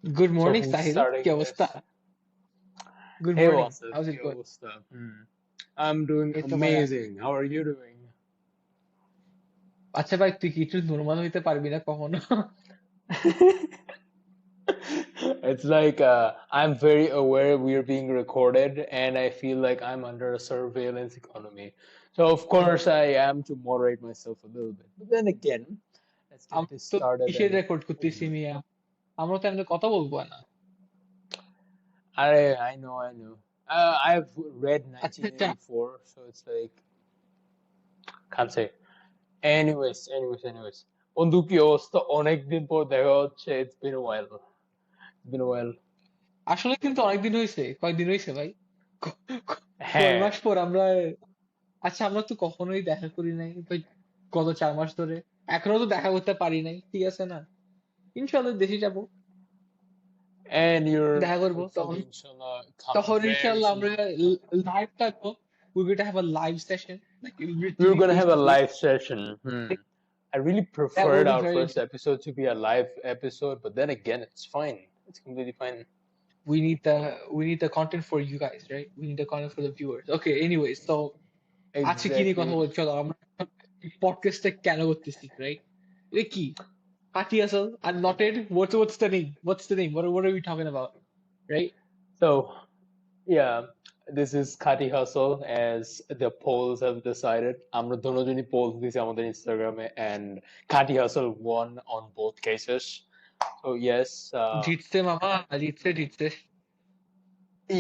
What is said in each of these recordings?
Good So morning, who's Sahil. starting কি অবস্থা? this? Good Hey morning. Wasif, How's it কি going? অবস্থা? I'm doing এই তো ভাই amazing. How are you doing? আচ্ছা ভাই তুই কি একটু নরমাল হইতে পারবি না কখনো? It's like I'm very aware we're being recorded, and I feel like I'm under a surveillance economy. So of course I am to moderate myself a little bit. But then again, let's get আমরা this তো started কিসের and record করতেছি মিয়া? আমরা তো এমনি কথা বলবো না। I know. I've read আচ্ছা আচ্ছা 1984, so it's like can't say. Anyways. বন্ধু কি অবস্থা? অনেকদিন পর দেখা হচ্ছে. It's been a while. It's been a while. আসলে কিন্তু অনেকদিন হয়েছে, কয়দিন হয়েছে ভাই? ক- ক- কয় হ্যাঁ, মাস পর আমরা আচ্ছা আমরা তো কখনোই দেখা করি নাই ভাই গত 4 মাস ধরে। এখনো তো দেখা করতে পারি নাই, ঠিক আছে না? ইনশাল্লাহ দেশে যাব, and you're দেখা করবো it's like তখন। inshallah coming তখন very ইনশাল্লাহ আমরা soon. লাইভ থাকবো। We're going to have a live session, like it'll We're be gonna face have to a face. live session. I really That will preferred be our very first interesting. episode to be a live episode, but then again, it's fine. It's completely fine. We need the content for you guys, right? We need the content for the viewers. Okay, anyways, so আজকে কি নিয়ে কথা Exactly. বলছি? চলো আমরা পডকাস্টটা কেন করতেছি, right? এটা কি কাটি আসল আর noted? What's the name? What's the name? What are we talking about, right? So, yeah, this is Kati Hustle as the polls have decided. আমরা দুজনই polls দিছি আমাদের ইনস্টাগ্রামে and Kati Hustle won on both cases. So yes, জিতছে মামা, জিতছে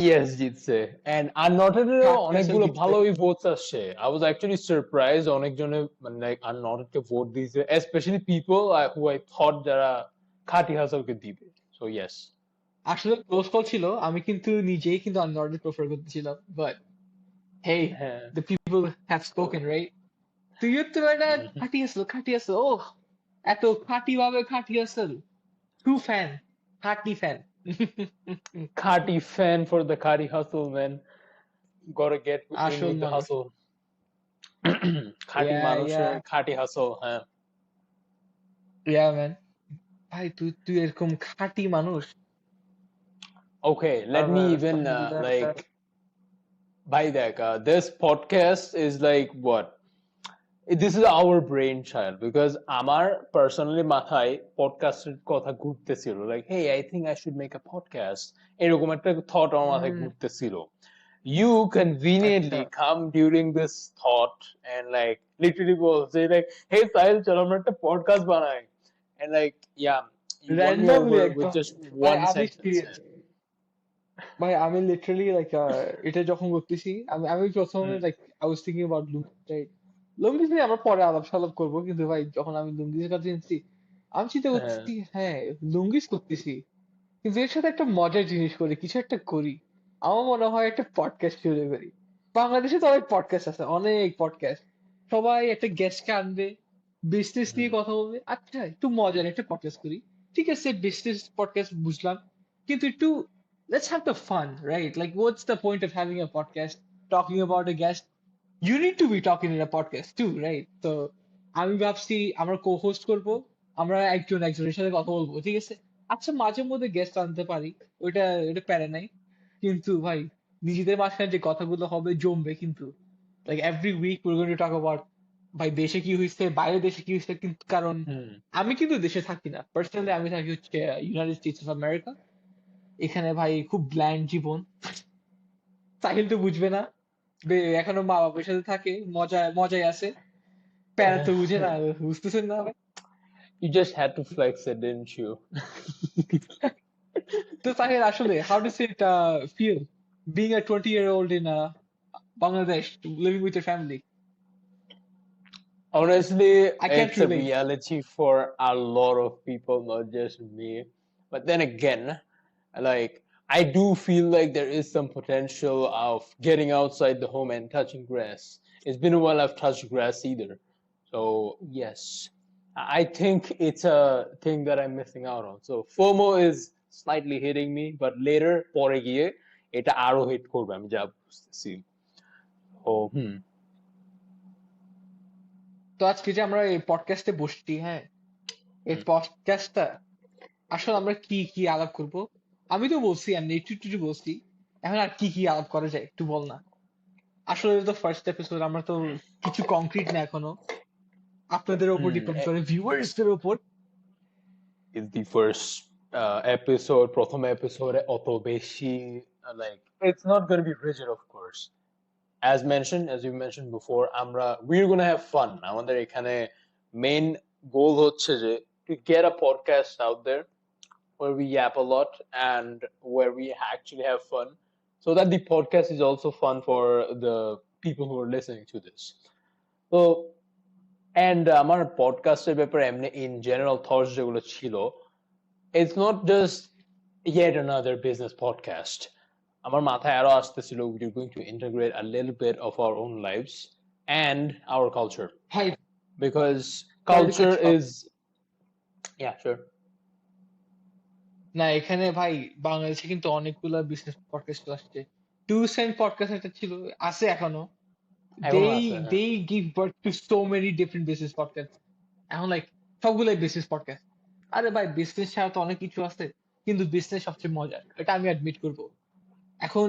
yes জিতছে and Unnotted এও কাটি আসল অনেকগুলো জিতছে। ভালোই votes আসছে. I was actually surprised অনেকজনে মানে like Unnotted কে vote দিয়েছে, especially people who I thought যারা Kati Hustle কে দিবে. So yes. আসলে ক্লোজ কল ছিল, আমি কিন্তু নিজেই কিন্তু আনঅর্ডার প্রেফার করতেছিলাম, বাট হেই, হ্যাঁ. The people have spoken, right? তুইও তো একটা খাটি আসল ও, এত খাঁটি ভাবে খাঁটি আসল, ট্রু ফ্যান, খাঁটি fan. Kati fan for the Kati Hustle, man. Gotta get in আসল with the মানুষ। hustle. খাঁটি ইয়া ইয়া মানুষের খাঁটি হাসল, হ্যাঁ. ইয়া ম্যান, ভাই তুই তুই এরকম খাঁটি মানুষ। Okay, let me even like by that. This podcast is like what? This is our brainchild because আমার personally মাথায় পডকাস্টের কথা ঘুরতেছিল, like hey I think I should make a podcast, এরকম একটা thought আমার মাথায় ঘুরতেছিল. You আচ্ছা, conveniently come during this thought and like literally বলছে like hey Sahil চলো আমরা একটা podcast বানাই, and like yeah, you won me randomly over with একদম। just ভাই one আমি sentence. ভাই আমি লিটারালি লাইক এটা যখন করতেছি, আমি আমি প্রথমে Hmm. Like I was thinking about lungi, right? Lungi নিয়ে আমরা পরে আলাপ সালাপ করবো, কিন্তু ভাই যখন আমি লুঙ্গির কথা চিনছি, আমি চিন্তা করতেছি হ্যাঁ লুঙ্গিস করতেছি, কিন্তু এর সাথে একটা মজার জিনিস করি, কিছু একটা করি। আমার মনে হয় একটা পডকাস্ট শুরু করি। বাংলাদেশে তো অনেক পডকাস্ট আছে, অনেক পডকাস্ট। সবাই একটা গেস্টকে আনবে, বিজনেস নিয়ে Hmm. কথা বলবে। আচ্ছা একটু মজার একটা পডকাস্ট করি, ঠিক আছে বিজনেস পডকাস্ট বুঝলাম, কিন্তু একটু let's have the fun, right? Like what's the point of having a podcast talking about a guest? You need to be talking in a podcast too, right? So আমি ভাবছি আমরা co-host করব, আমরা একজন একজনের সাথে কথা বলবো, ঠিক আছে? আচ্ছা মাঝে মধ্যে গেস্ট আনতে পারি, ওইটা এটা প্যারা নাই, কিন্তু ভাই নিজেদের মাঝখানে যে কথাগুলো হবে জমবে কিন্তু। Like every week we're going to talk about ভাই দেশে কি হয়েছে, বাইরে দেশে কি হয়েছে, কিন্তু কারণ Hmm. আমি কিন্তু দেশে থাকি না পার্সোনালি, আমি থাকি হচ্ছে ইউনাইটেড স্টেটস অফ আমেরিকা। এখানে ভাই খুব ব্ল্যান্ড জীবন, সাহিল তো বুঝবে না, এখনো মা বাবার সাথে থাকে, মজায় আছে, প্যারা তো বুঝে না, বুঝতেছেন না ভাই? You just had to flex it, didn't you? তো সাহিল আসলে how does it feel being a 20-year-old in Bangladesh, living with your family? Honestly, I can't it's a relate. reality for a lot of people, not just me. But then again, like, I do feel like there is some potential of getting outside the home and touching grass. It's been a while I've touched grass either. So, yes, I think it's a thing that I'm missing out on. So, FOMO is slightly hitting me, but later, পরে গিয়ে এটা আরো hit করবে, আমি যা বুঝতেছি. Oh, তো আজকে যে আমরা এই পডকাস্টে বসছি, হ্যাঁ, এই hmm. পডকাস্টটা আসলে আমরা কি কি আলাপ করব? আমি তো বলছি, আমি একটু একটু একটু বলছি। এখন আর কি কি আলাপ করা যায় একটু বল না। আসলে তো ফার্স্ট এপিসোড, আমরা তো কিছু কংক্রিট না এখনো। আপনাদের উপর ডিপেন্ড করে, ভিউয়ার্স দের উপর। ইজ দি ফার্স্ট এপিসোড, প্রথম এপিসোডে অত বেশি like it's not going to be rigid of course. As you mentioned before, we're going to have fun. আমাদের এখানে main goal হচ্ছে যে to get a podcast out there where we yap a lot and where we actually have fun, so that the podcast is also fun for the people who are listening to this. So, and আমার পডকাস্টের ব্যাপারে এমনি in general thoughts যেগুলো ছিল, it's not just yet another business podcast. আমার মাথায় আরো আসতেছিল we're going to integrate a little bit of our own lives and our culture, ভাই, because sorry to cut culture you off. is, yeah, sure. না, এখানে ভাই বাংলাদেশে কিন্তু অনেকগুলা বিজনেস পডকাস্ট আসছে। টু সেন্ট পডকাস্ট একটা ছিল, আছে এখনো। এখনো they আছে, হ্যাঁ। they give birth to so many different business podcasts. এখন লাইক সবগুলাই বিজনেস পডকাস্ট। আরে ভাই, বিজনেস ছাড়া তো অনেক কিছু আছে, কিন্তু বিজনেস সবচেয়ে মজার, এটা আমি অ্যাডমিট করব। এখন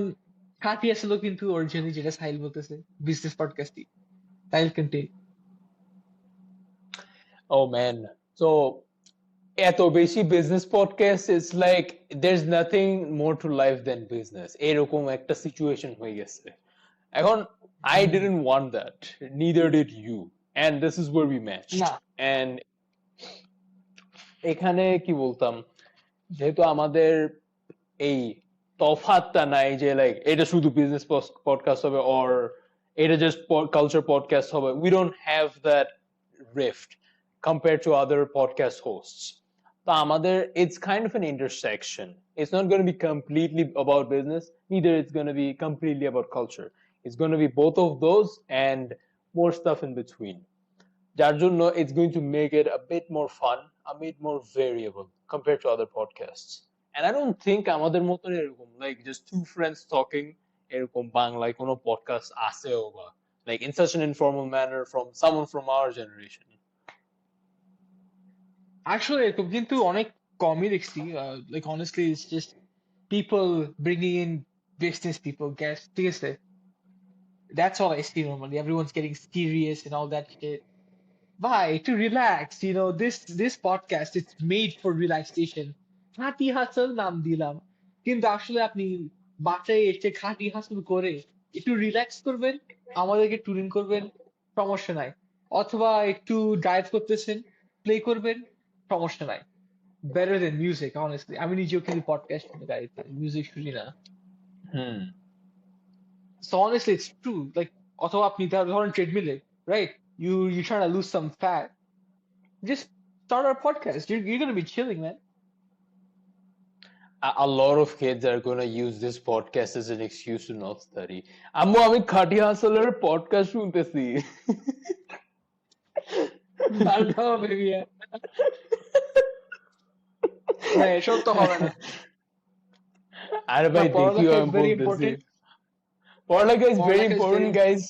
খাঁটি আসলে কিন্তু অরিজিনালি যেটা সাহিল বলতেছে, বিজনেস পডকাস্টই। Sahil continue. Oh man, so এত বেশি business podcast, it's like there's nothing more to life than business, এরকম একটা সিচুয়েশন হয়ে গেছে এখন। I didn't want that, neither did you, and this is where we matched. না, And এখানে কি বলতাম, যেহেতু আমাদের এই তফাৎটা নাই যে লাইক এটা শুধু বিজনেস পডকাস্ট হবে or এটা জাস্ট কালচার পডকাস্ট হবে, we don't have that rift compared to other podcast hosts. তো আমাদের it's kind of an intersection. It's not going to be completely about business, neither it's going to be completely about culture. It's going to be both of those and more stuff in between. যার জন্য it's going to make it a bit more fun, a bit more variable compared to other podcasts. And I don't think আমাদের মতন এরকম like just two friends talking এরকম বাংলায় কোনো podcast আছেও বা like in such an informal manner from someone from our generation. আসলে এরকম কিন্তু অনেক কমই দেখছি। Like honestly it's just people bringing in business people gas, ঠিক আছে? That's all I see normally. Everyone's getting serious and all that shit. Why? To relax. This podcast, it's made for relaxation. খাঁটি হাসল নাম দিলাম, কিন্তু আসলে আপনি বাসায় এসে খাঁটি হাসল করে একটু রিল্যাক্স করবেন, আমাদেরকে টুরিং করবেন, সমস্যা নাই। অথবা একটু ড্রাইভ করতেছেন, প্লে করবেন, সমস্যা নাই। বেটার দেন মিউজিক, অনেস্টলি। আমি নিজেও কিন্তু পডকাস্ট শুনি গাড়িতে, মিউজিক শুনি না। So honestly, it's true. Like, অথবা আপনি ধরেন ট্রেডমিলে, right? You trying to lose some fat. Just start our podcast. You're gonna be chilling, man. A lot of kids are going to use this podcast as an excuse to not study. আম্মু আমি খাটি হাসলের podcast শুনতেছি। No, baby. না, এসব তো হবে না। আরে না, ভাই দেখিও পড়ালেখা is আমি very বলতেছি, important. পড়ালেখা is very পড়ালেখা is very important, guys.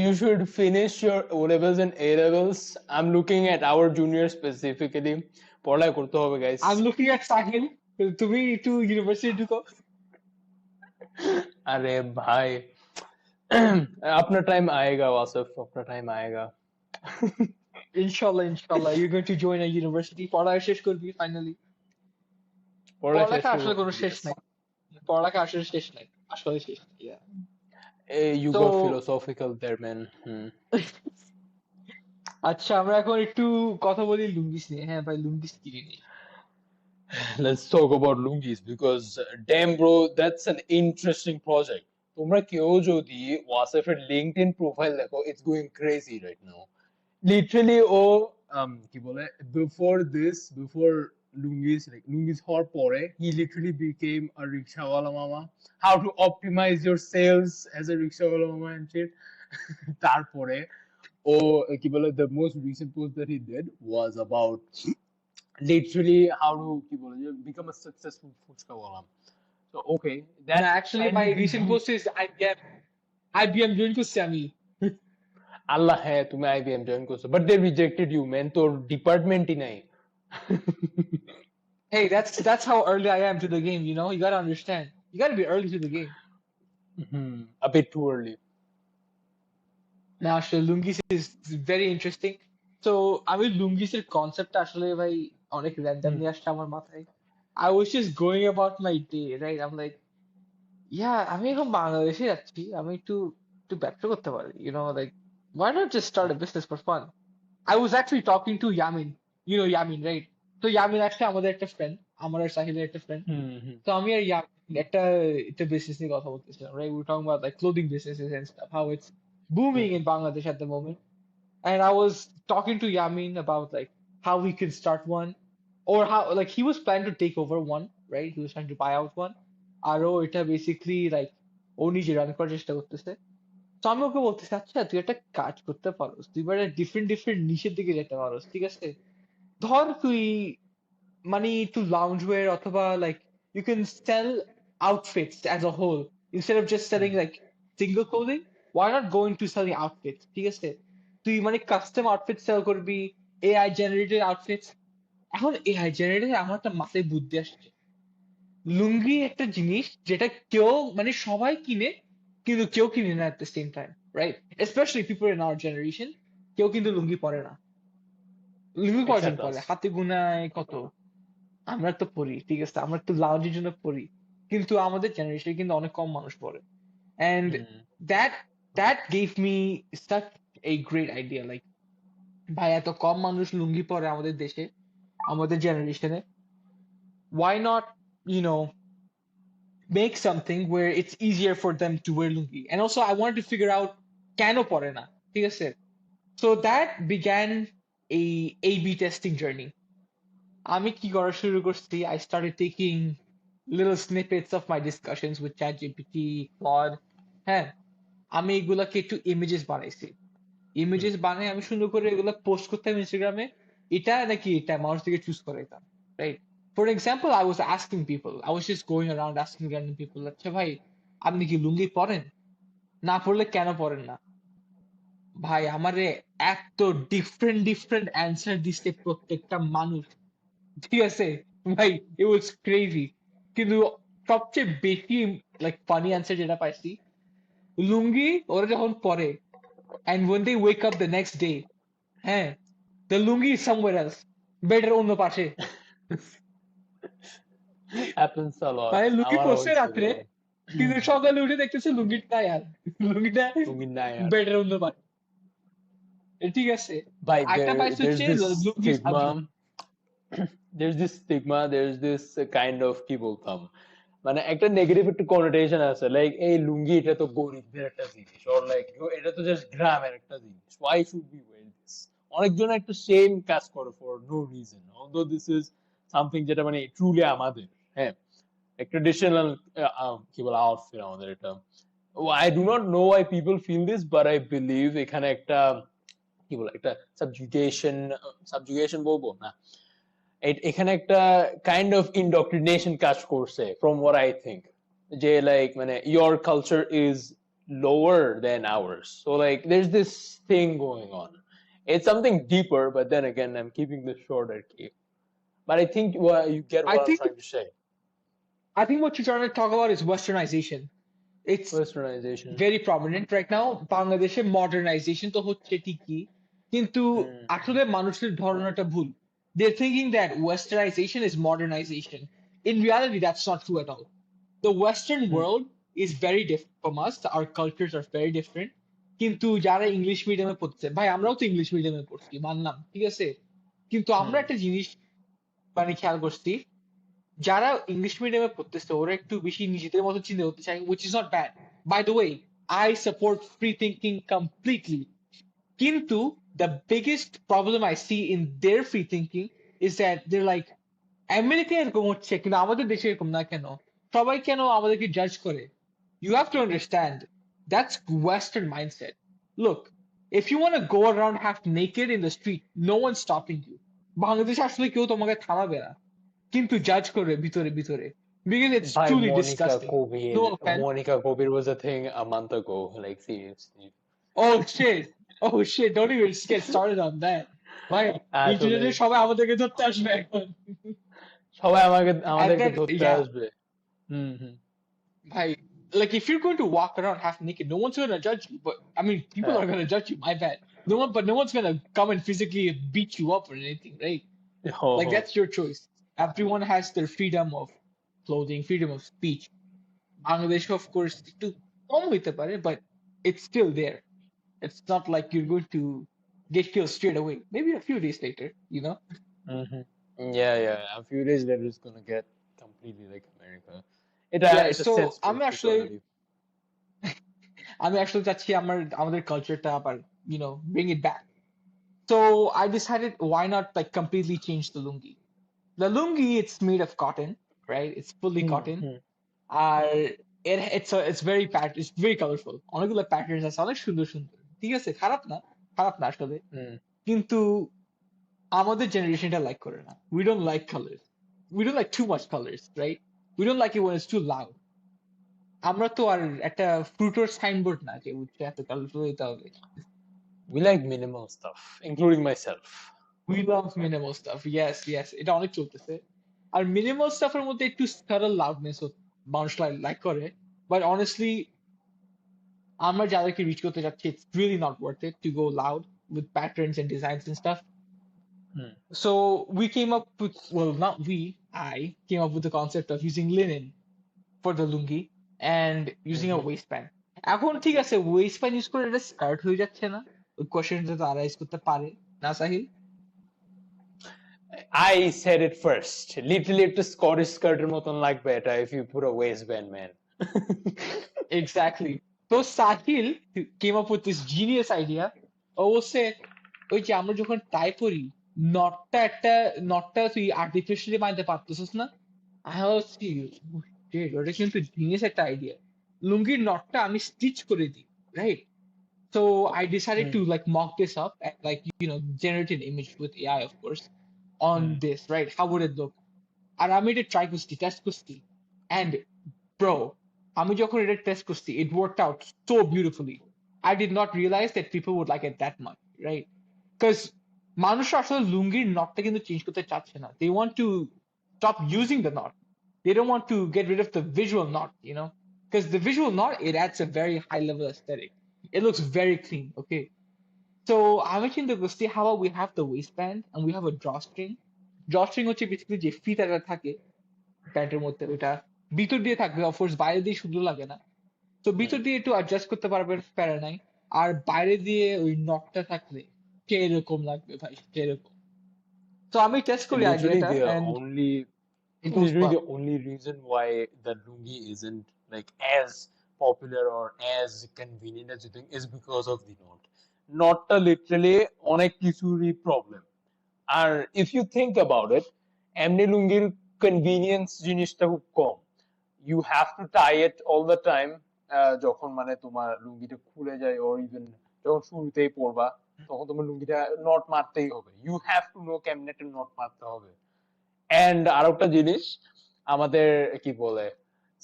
You should finish your O levels and A levels. I'm looking at our juniors specifically. পড়ালেখা করতে হবে guys. I'm looking at Sahil. তুমি একটু ইউনিভার্সিটি ঢুকো। अरे भाई अपना टाइम आएगा वासिफ, अपना टाइम आएगा। ইনশাল্লাহ, you're going to join a university. পড়া শেষ করবি ফাইনালি। পড়া শেষ পড়ালেখা করবো, আসলে কোনো শেষ yes. নাই। পড়ালেখা আসলে শেষ নাই, আসলে শেষ নাই। Yeah. You So, got philosophical there, man. আচ্ছা, আমরা এখন একটু কথা বলি লুঙ্গিস নিয়ে। হ্যাঁ ভাই, লুঙ্গিস কি জিনিস? Let's talk about lungis because damn bro, that's an interesting project. তোমরা কেউ যদি ওয়াসিফের লিংকডইন প্রোফাইল দেখো, it's going crazy right now. Literally ও কি বলে, before lungis হওয়ার পরে he literally became a rickshawala mama, how to optimize your sales as a rickshawala mama and shit. তারপরে ও কি বলে, the most recent post that he did was about literally how to কি বলে যে become a successful fuchka ওয়ালা. So okay, that না, actually my finally recent post is IBM join করছি আমি। আল্লাহ, হ্যাঁ তুমি আইবিএম জয়েন করছো, but they rejected you man, তোর ডিপার্টমেন্টই নাই। Hey, that's how early I am to the game. You gotta understand. You gotta be early to the game. A bit too early. না আসলে লুঙ্গিস ইজ ভেরি ইন্টারেস্টিং। তো আমি লুঙ্গিসের concept আসলে ভাই অনেক Hmm. র্যান্ডমলি আসছে আমার মাথায়। I was just going about my day, right? I am like, yeah আমি এখন বাংলাদেশে যাচ্ছি, আমি একটু একটু ব্যবসা করতে পারি, like why not just start a business for fun? I was actually talking to Yamin. You know Yamin, right? তো Yamin actually আমাদের একটা ফ্রেন্ড, আমার আর সাহিলের একটা ফ্রেন্ড। Hmm. তো আমি আর Yamin একটা বিজনেস নিয়ে কথা বলতেছিলাম, right? We were talking about like clothing businesses and stuff, how it's booming in Bangladesh at the moment. And I was talking to Yamin about like how we can start one, or how like he was planning to take over one, right? He was trying to buy out one. আরো এটা basically like ও নিজে run করার চেষ্টা করতেছে। তো আমি ওকে বলতেছি, আচ্ছা তুই একটা কাজ করতে পারোস, তুই এবার ডিফারেন্ট ডিফারেন্ট নিচের দিকে যেতে পারোস, ঠিক আছে? ধর তুই মানে একটু লাউঞ্জ ওয়্যার অথবা like you can sell outfits as a whole instead of just selling like single clothing. Why not going to selling outfits, ঠিক আছে? তুই মানে কাস্টম আউটফিট সেল করবি, এআই জেনারেটেড আউটফিটস। এখন এআই জেনারেটেড আমার একটা মাথায় বুদ্ধি আসছে, লুঙ্গি একটা জিনিস যেটা কেউ মানে সবাই কিনে কিন্তু কেউ কিনে না at the same time, right? Specially people in our generation, কেউ কিন্তু লুঙ্গি পরে না। লুঙ্গি কয়জন পরে? Acceptance. হাতে গুনায় কত। আমরা তো পড়ি, ঠিক আছে, আমরা একটু লাউঞ্জের জন্য পড়ি, কিন্তু আমাদের জেনারেশনে কিন্তু অনেক কম মানুষ পড়ে। And Hmm. That that gave me such a great idea, like ভাই এত কম মানুষ লুঙ্গি পরে আমাদের দেশে, আমাদের জেনারেশনে, why not, you know make something where it's easier for them to wear lungi? And also I wanted to figure out কেন পরে না, ঠিক আছে? So that began a A/B testing journey. আমি কি করা শুরু করছি, I started taking little snippets of my discussions with ChatGPT, Claude, হ্যাঁ, আমি এগুলাকে একটু ইমেজেস বানাইছি। Hmm. ইমেজেস বানাই আমি সুন্দর করে এগুলো পোস্ট করতাম ইনস্টাগ্রামে, এটা নাকি এটা মানুষ থেকে চুজ করাইতাম, right? For example, I was asking people, I was just going around asking random people, আচ্ছা ভাই আপনি কি লুঙ্গি পরেন? না পরলে কেন পরেন না? ভাই আমারে এত ডিফারেন্ট ডিফারেন্ট অ্যান্সার দিচ্ছে প্রত্যেকটা মানুষ, ঠিক আছে? ভাই it was crazy। কিন্তু সবচেয়ে বেশি লাইক ফানি অ্যান্সার যেটা পাইছি, লুঙ্গি ওরা যখন পরে and when they wake up the next day, হ্যাঁ, the lungi is somewhere else, বেডের অন্য পাশে। Happens a lot. মানে লুঙ্গি আমার পরছে হয়েছে রাত্রে, এরকম। কিন্তু সকালে উঠে দেখতেছে লুঙ্গিটা নাই আর, লুঙ্গিটা লুঙ্গি নাই আর। বেডের অন্য পাশে, ঠিক আছে? ভাই আরেকটা পাইছে হচ্ছে there's this লুঙ্গি stigma, সাবু। there's this kind of কি বলতাম, মানে একটা নেগেটিভ একটা কনোটেশন আছে, লাইক এই লুঙ্গি এটা তো গরিবদের একটা জিনিস, অর লাইক এটা তো জাস্ট গ্রামের একটা জিনিস, why should we wear this? অনেকজন একটা সেম কাজ করে for no reason, although this is something যেটা মানে ট্রুলি আমাদের, হ্যাঁ, একটা ট্রেডিশনাল কি বলে আউটফিট আমাদের এটা। I do not know why people feel this, but I believe এখানে একটা কি বলে একটা সাবজুগেশন বলবো না, এখানে একটা কাইন্ড অফ ইন্ডক্ট্রিনেশন কাজ করছে ফ্রম হোয়াট আই থিঙ্ক, যে লাইক মানে your culture is lower than ours, so like there's this thing going on. It's something deeper, but then again I'm keeping this short at key, but I think you get I what I'm think trying to say. I think what you're trying to talk about is westernization. It's Westernization. very prominent right now বাংলাদেশে। Modernisation তো হচ্ছে ঠিকই, কিন্তু Hmm. আসলে মানুষের ধারণাটা ভুল। They're thinking that westernization is modernization. In reality, that's not true at all. The Western Hmm. world is very different from us. Our cultures are very different. কিন্তু যারা ইংলিশ মিডিয়ামে পড়ছে, ভাই আমরাও তো ইংলিশ মিডিয়ামে পড়ছি মানলাম, ঠিক আছে? কিন্তু আমরা Hmm. একটা জিনিস মানে খেয়াল করছি, যারা ইংলিশ মিডিয়ামে পড়তেছে ওরা একটু বেশি নিজেদের মতো চিন্তা করতে চায়, which is not bad. By the way, I support free thinking completely. কিন্তু the biggest problem I see in their free thinking is that they're like, America এরকম হচ্ছে কিন্তু আমাদের দেশে এরকম না কেন? সবাই কেন আমাদেরকে জাজ করে? You have to understand, that's Western mindset. Look, if you want to go around half naked in the street, no one's stopping you. বাংলাদেশে আসলে কেউ তোমাকে থামাবে না, কিন্তু জাজ করবে ভিতরে ভিতরে, because it's By truly Monica disgusting. No Kovir. offense. Monica Kovir was a thing a month ago, like seriously. Oh shit. Oh shit, don't even get started on that. ভাই আসলে ইন্টারনেটে সবাই আমাদেরকে ধরতে আসবে এখন। সবাই at আমাদেরকে that, ধরতে yeah, আসবে। হুম হুম। bhai, like if you're going to walk around half naked, no one's gonna judge you. But I mean, people হ্যাঁ। are gonna judge you. My bad. No one's gonna come and physically beat you up or anything, right? হো Like হো। that's your choice. Everyone has their freedom of clothing, freedom of speech. Bangladesh, of course, একটু কম হইতে পারে, but it's still there. It's not like you're going to get killed straight away. Maybe a few days later, you know? Mhm. Yeah, yeah. A few days later, it's gonna get completely like America. এটা Yeah, এটা so sense আমি করতেছে আসলে already. আমি আসলে চাচ্ছি আমাদের কালচারটা আবার, bring it back. So I decided why not like completely change the lungi. The lungi, it's made of cotton, right? It's fully hmm cotton. Hmm আর it's very it's very colorful. অনেকগুলো patterns আছে, অনেক সুন্দর সুন্দর। ঠিক আছে, খারাপ না আসলে। হুম। কিন্তু আমাদের জেনারেশনটা লাইক করে না। We don't like colors. We don't like too much colors, right? We don't like it when it's too loud. আমরা তো আর একটা ফ্রুটোর সাইনবোর্ড না যে বুঝছে এত কালারফুল হইতে হবে। We like minimal stuff, including myself. We love minimal stuff. Yes, yes. এটা অনেক চলতেছে। আর minimal stuff এর মধ্যে একটু subtle loudness মানুষ লাইক করে। But honestly, আমরা যাদেরকে রিচ করতে যাচ্ছি, it's really not worth it to go loud with patterns and designs and stuff. Hmm So we came up with, well, not we, I came up with the concept of using linen for the lungi and using a hmm. waistband. এখন ঠিক আছে, waistband use করে এটা skirt হয়ে যাচ্ছে না? ওই কোশ্চেনটা তো আরাইজ করতে পারে না, Sahil? I said it first. Literally একটা স্কটিশ স্কার্টের মতন লাগবে এটা if you put a waistband, man. Exactly. তো Sahil came up with this genius idea. ও বলছে, ওই যে আমরা যখন টাই করি, নটটা তুই আর্টিফিশিয়ালি বানাতে পারতেছিস না? I was shit, ওটা কিন্তু জিনিয়াস একটা আইডিয়া। লুঙ্গির নটটা আমি স্টিচ করে দিই, right? So I decided hmm to like mock this up and like generate an image with AI, of course, on hmm. this, right? How would it look? আর আমি এটা ট্রাই করছি, test করছি, and bro, আমি যখন এটা test করছি, it worked out so beautifully. I did not realize that people would like it that much, right? Because মানুষ আসলে লুঙ্গির নটটা কিন্তু চেঞ্জ করতে চাচ্ছে না. They want to stop using the knot. They don't want to get rid of the visual knot, because the visual knot, it adds a very high level aesthetic. It looks very clean, okay? So আমি চিন্তা করছি, how about we have the waistband and we have a drawstring. Drawstring হচ্ছে basically যে ফিতাটা থাকে প্যান্টের মধ্যে, ওইটা ভিতর দিয়ে থাকবে, অফকোর্স বাইরে দিয়ে সুন্দর লাগে না, তো হুম। ভিতর দিয়ে একটু অ্যাডজাস্ট করতে পারবেন, প্যারা নাই। আর বাইরে দিয়ে ওই নকটা থাকলে কিরকম লাগবে ভাই, কিরকম। তো আমি টেস্ট করি Literally আইডিয়াটা, the and only it was literally fun. the only reason why the lungi isn't like as popular or as convenient as you think is because of the knot. Knotটা literally অনেক কিছুরই problem. R if you think about it, এমনি লুঙ্গির convenience জিনিসটা খুব কম. You have to tie it all the time. যখন মানে তোমার লুঙ্গিটা খুলে যায় or even যখন শুরুতেই পরবা তখন তোমার লুঙ্গিটা নট মারতেই হবে. You have to know কেমনে একটা নট মারতে হবে. এন্ড আরেকটা জিনিস আমাদের কি বলে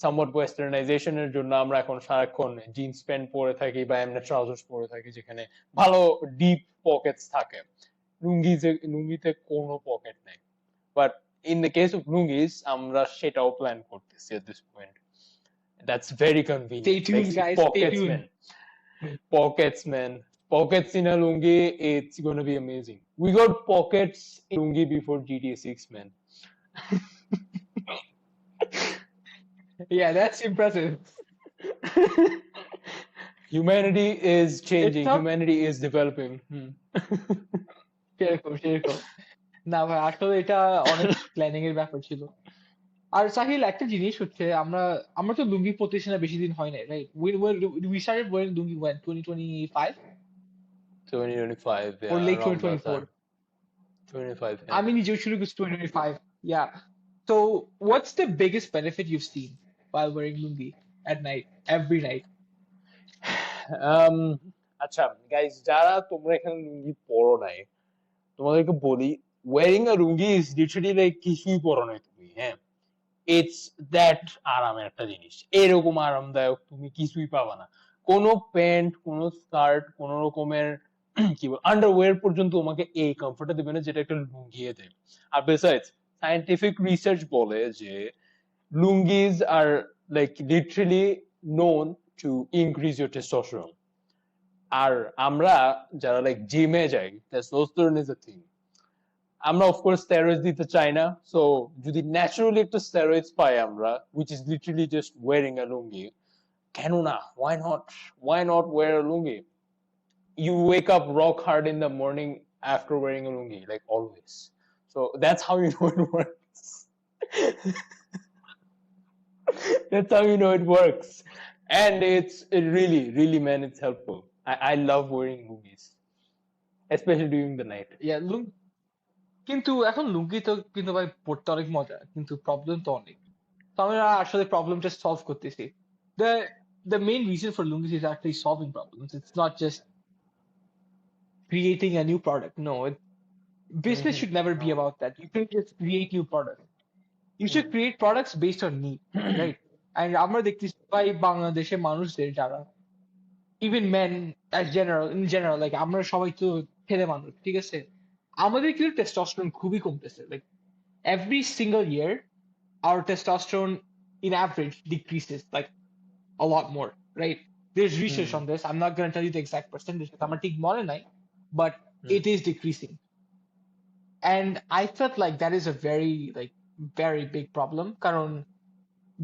সামওয়াট ওয়েস্টার্নাইজেশনের জন্য আমরা এখন সারাক্ষণ জিন্স প্যান্ট পরে থাকি বা এমনি ট্রাউজার্স পরে থাকি যেখানে ভালো ডিপ পকেটস থাকে। লুঙ্গিতে কোনো পকেট নেই, but in the case of lungis আমরা সেটাও প্ল্যান করতেছি at this point. That's very Stay convenient, like tuned, guys. Stay pockets man, tuned. pockets man, pockets in a lungi, it's gonna be amazing. We got pockets in lungi before GTA 6, man. Yeah, that's impressive. Humanity is It's changing, not humanity is developing. সেরকম না ভাই, আসলে এটা অনেক planning এর ব্যাপার ছিল। আর সাহিল, একটা জিনিস হচ্ছে, আমরা আমরা তো লুঙ্গি পরতেছি না বেশি দিন হয় নাই, right? We started wearing lungi when 2025 2025, or yeah, late around that 2024? time. 25, yeah. আমি নিজেও শুরু করছি 2025. Yeah. So what's the biggest benefit you've seen while wearing lungi at night, every night? Um, আচ্ছা গাইস, যারা তোমরা এখানে লুঙ্গি পরো নাই তোমাদেরকে বলি, wearing a lungi is literally like কিছুই পরো নাই তুমি, হ্যাঁ। ইটস দ্যাট আরামের একটা জিনিস, এরকম আরামদায়ক তুমি কিছুই পাবা না। কোনো প্যান্ট, কোনো স্কার্ট, কোন রকমের কি বল আন্ডারওয়্যার পর্যন্ত তোমাকে এই কমফর্টটা দেবে না যেটা একটা লুঙ্গিয়ে দেয়। আর বেসাইডস সায়েন্টিফিক রিসার্চ বলে যে লুঙ্গিজ আর like literally known to increase your testosterone. আর আমরা যারা লাইক জিমে যাই, টেস্টোস্টেরন ইজ আ থিং। আমরা অফকোর্স স্টেরয়েডস দিতে চাই না, সো যদি ন্যাচারালি একটা স্টেরয়েডস পাই আমরা, which is literally just wearing a lungi, কেন না, why not wear a lungi? You wake up rock hard in the morning after wearing a lungi, like always. So that's how you know it works. That's how you know it works. And it really, man, it's helpful. I love wearing lungis, especially during the night. ইয়া কিন্তু এখন লুঙ্গি তো কিন্তু ভাই পড়তে অনেক মজা, কিন্তু problem তো অনেক। তো আমরা আসলে প্রবলেমটা সলভ করতেছি। the the main reason for lungis is actually solving problems. It's not just creating a new product. No, business should never be about that. You can just create new products. You should create products based on need, right? And আমরা দেখতেছি ভাই বাংলাদেশের মানুষদের যারা, even men in general, like আমরা সবাই তো ছেলে মানুষ, ঠিক আছে? আমাদের কিন্তু টেস্টোস্টেরন খুবই কমতেছে। Like every single year, our testosterone in average decreases like a lot more, right? There's research on this. I'm not going to tell you the exact percentage because I'm ঠিক মনে নাই, but it is decreasing. And I felt like that is a very big problem. কারণ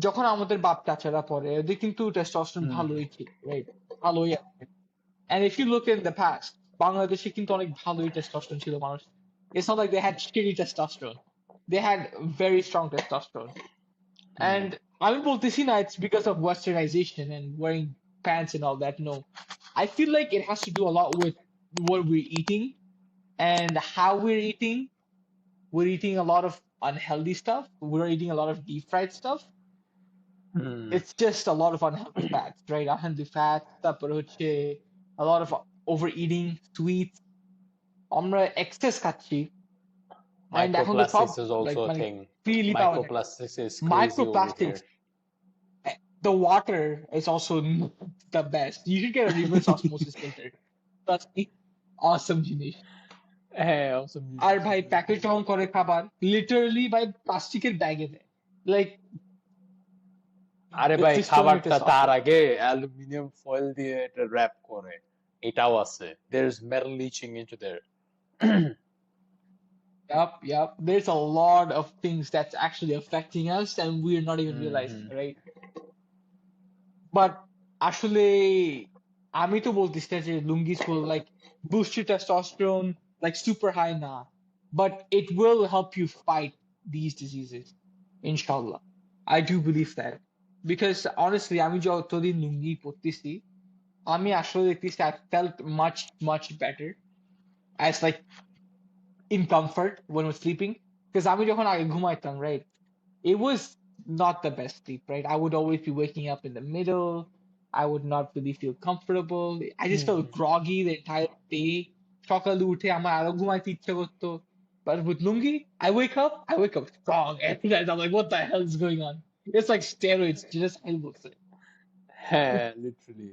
যখন আমাদের বাপ চাচারা পরে ওদের কিন্তু টেস্টোস্টেরন ভালোই ছিল, right? ভালোই আছে। And if you look in the past, বাংলাদেশে কিন্তু অনেক ভালোই টেস্টোস্টেরন ছিল মানুষ। It's not like they had shitty testosterone. They had very strong testosterone. And আমি বলতেছি না it's because of westernization and wearing pants and all that. No, I feel like it has to do a lot with what we're eating and how we're eating. We're eating a lot of unhealthy stuff. We're eating a lot of deep fried stuff. It's just a lot of unhealthy fats, right? Unhealthy fats, তারপরে হচ্ছে a lot of overeating, sweets. আমরা excess খাচ্ছি। And এখন the Microplastics is also a thing. freely পাওয়া যায়। Microplastics is crazy over Microplastics. here. The water is also not the best. You should get a reverse osmosis filter. That's awesome জিনিস। হ্যাঁ, awesome. আর ভাই packet on করে খাবার literally ভাই প্লাস্টিকের ব্যাগে দেয়, লাইক আরে ভাই খাবারটা তার আগে অ্যালুমিনিয়াম ফয়েল দিয়ে এটা র‍্যাপ করে, এটাও আছে। There's metal leaching into there. Yep. There's a lot of things that's actually affecting us and we're not even realizing, right? But আসলে আমি তো বলতেছি না যে লুঙ্গিস will like boost your testosterone like super high না, but it will help you fight these diseases, inshallah. I do believe that because honestly আমি যতদিন লুঙ্গি পরতেছি আমি আসলে দেখতেছি I felt much better as like in comfort when we're sleeping, because আমি যখন আগে ঘুমাইতাম, right, it was not the best sleep, right? I would always be waking up in the middle. I would not really feel comfortable. I just felt groggy the entire day. সকালে উঠে আমার আরো ঘুমাইতে ইচ্ছে করতো, but with lungi I wake up strong and I'm like what the hell is going on? It's like steroids, just helps it. হ্যাঁ, literally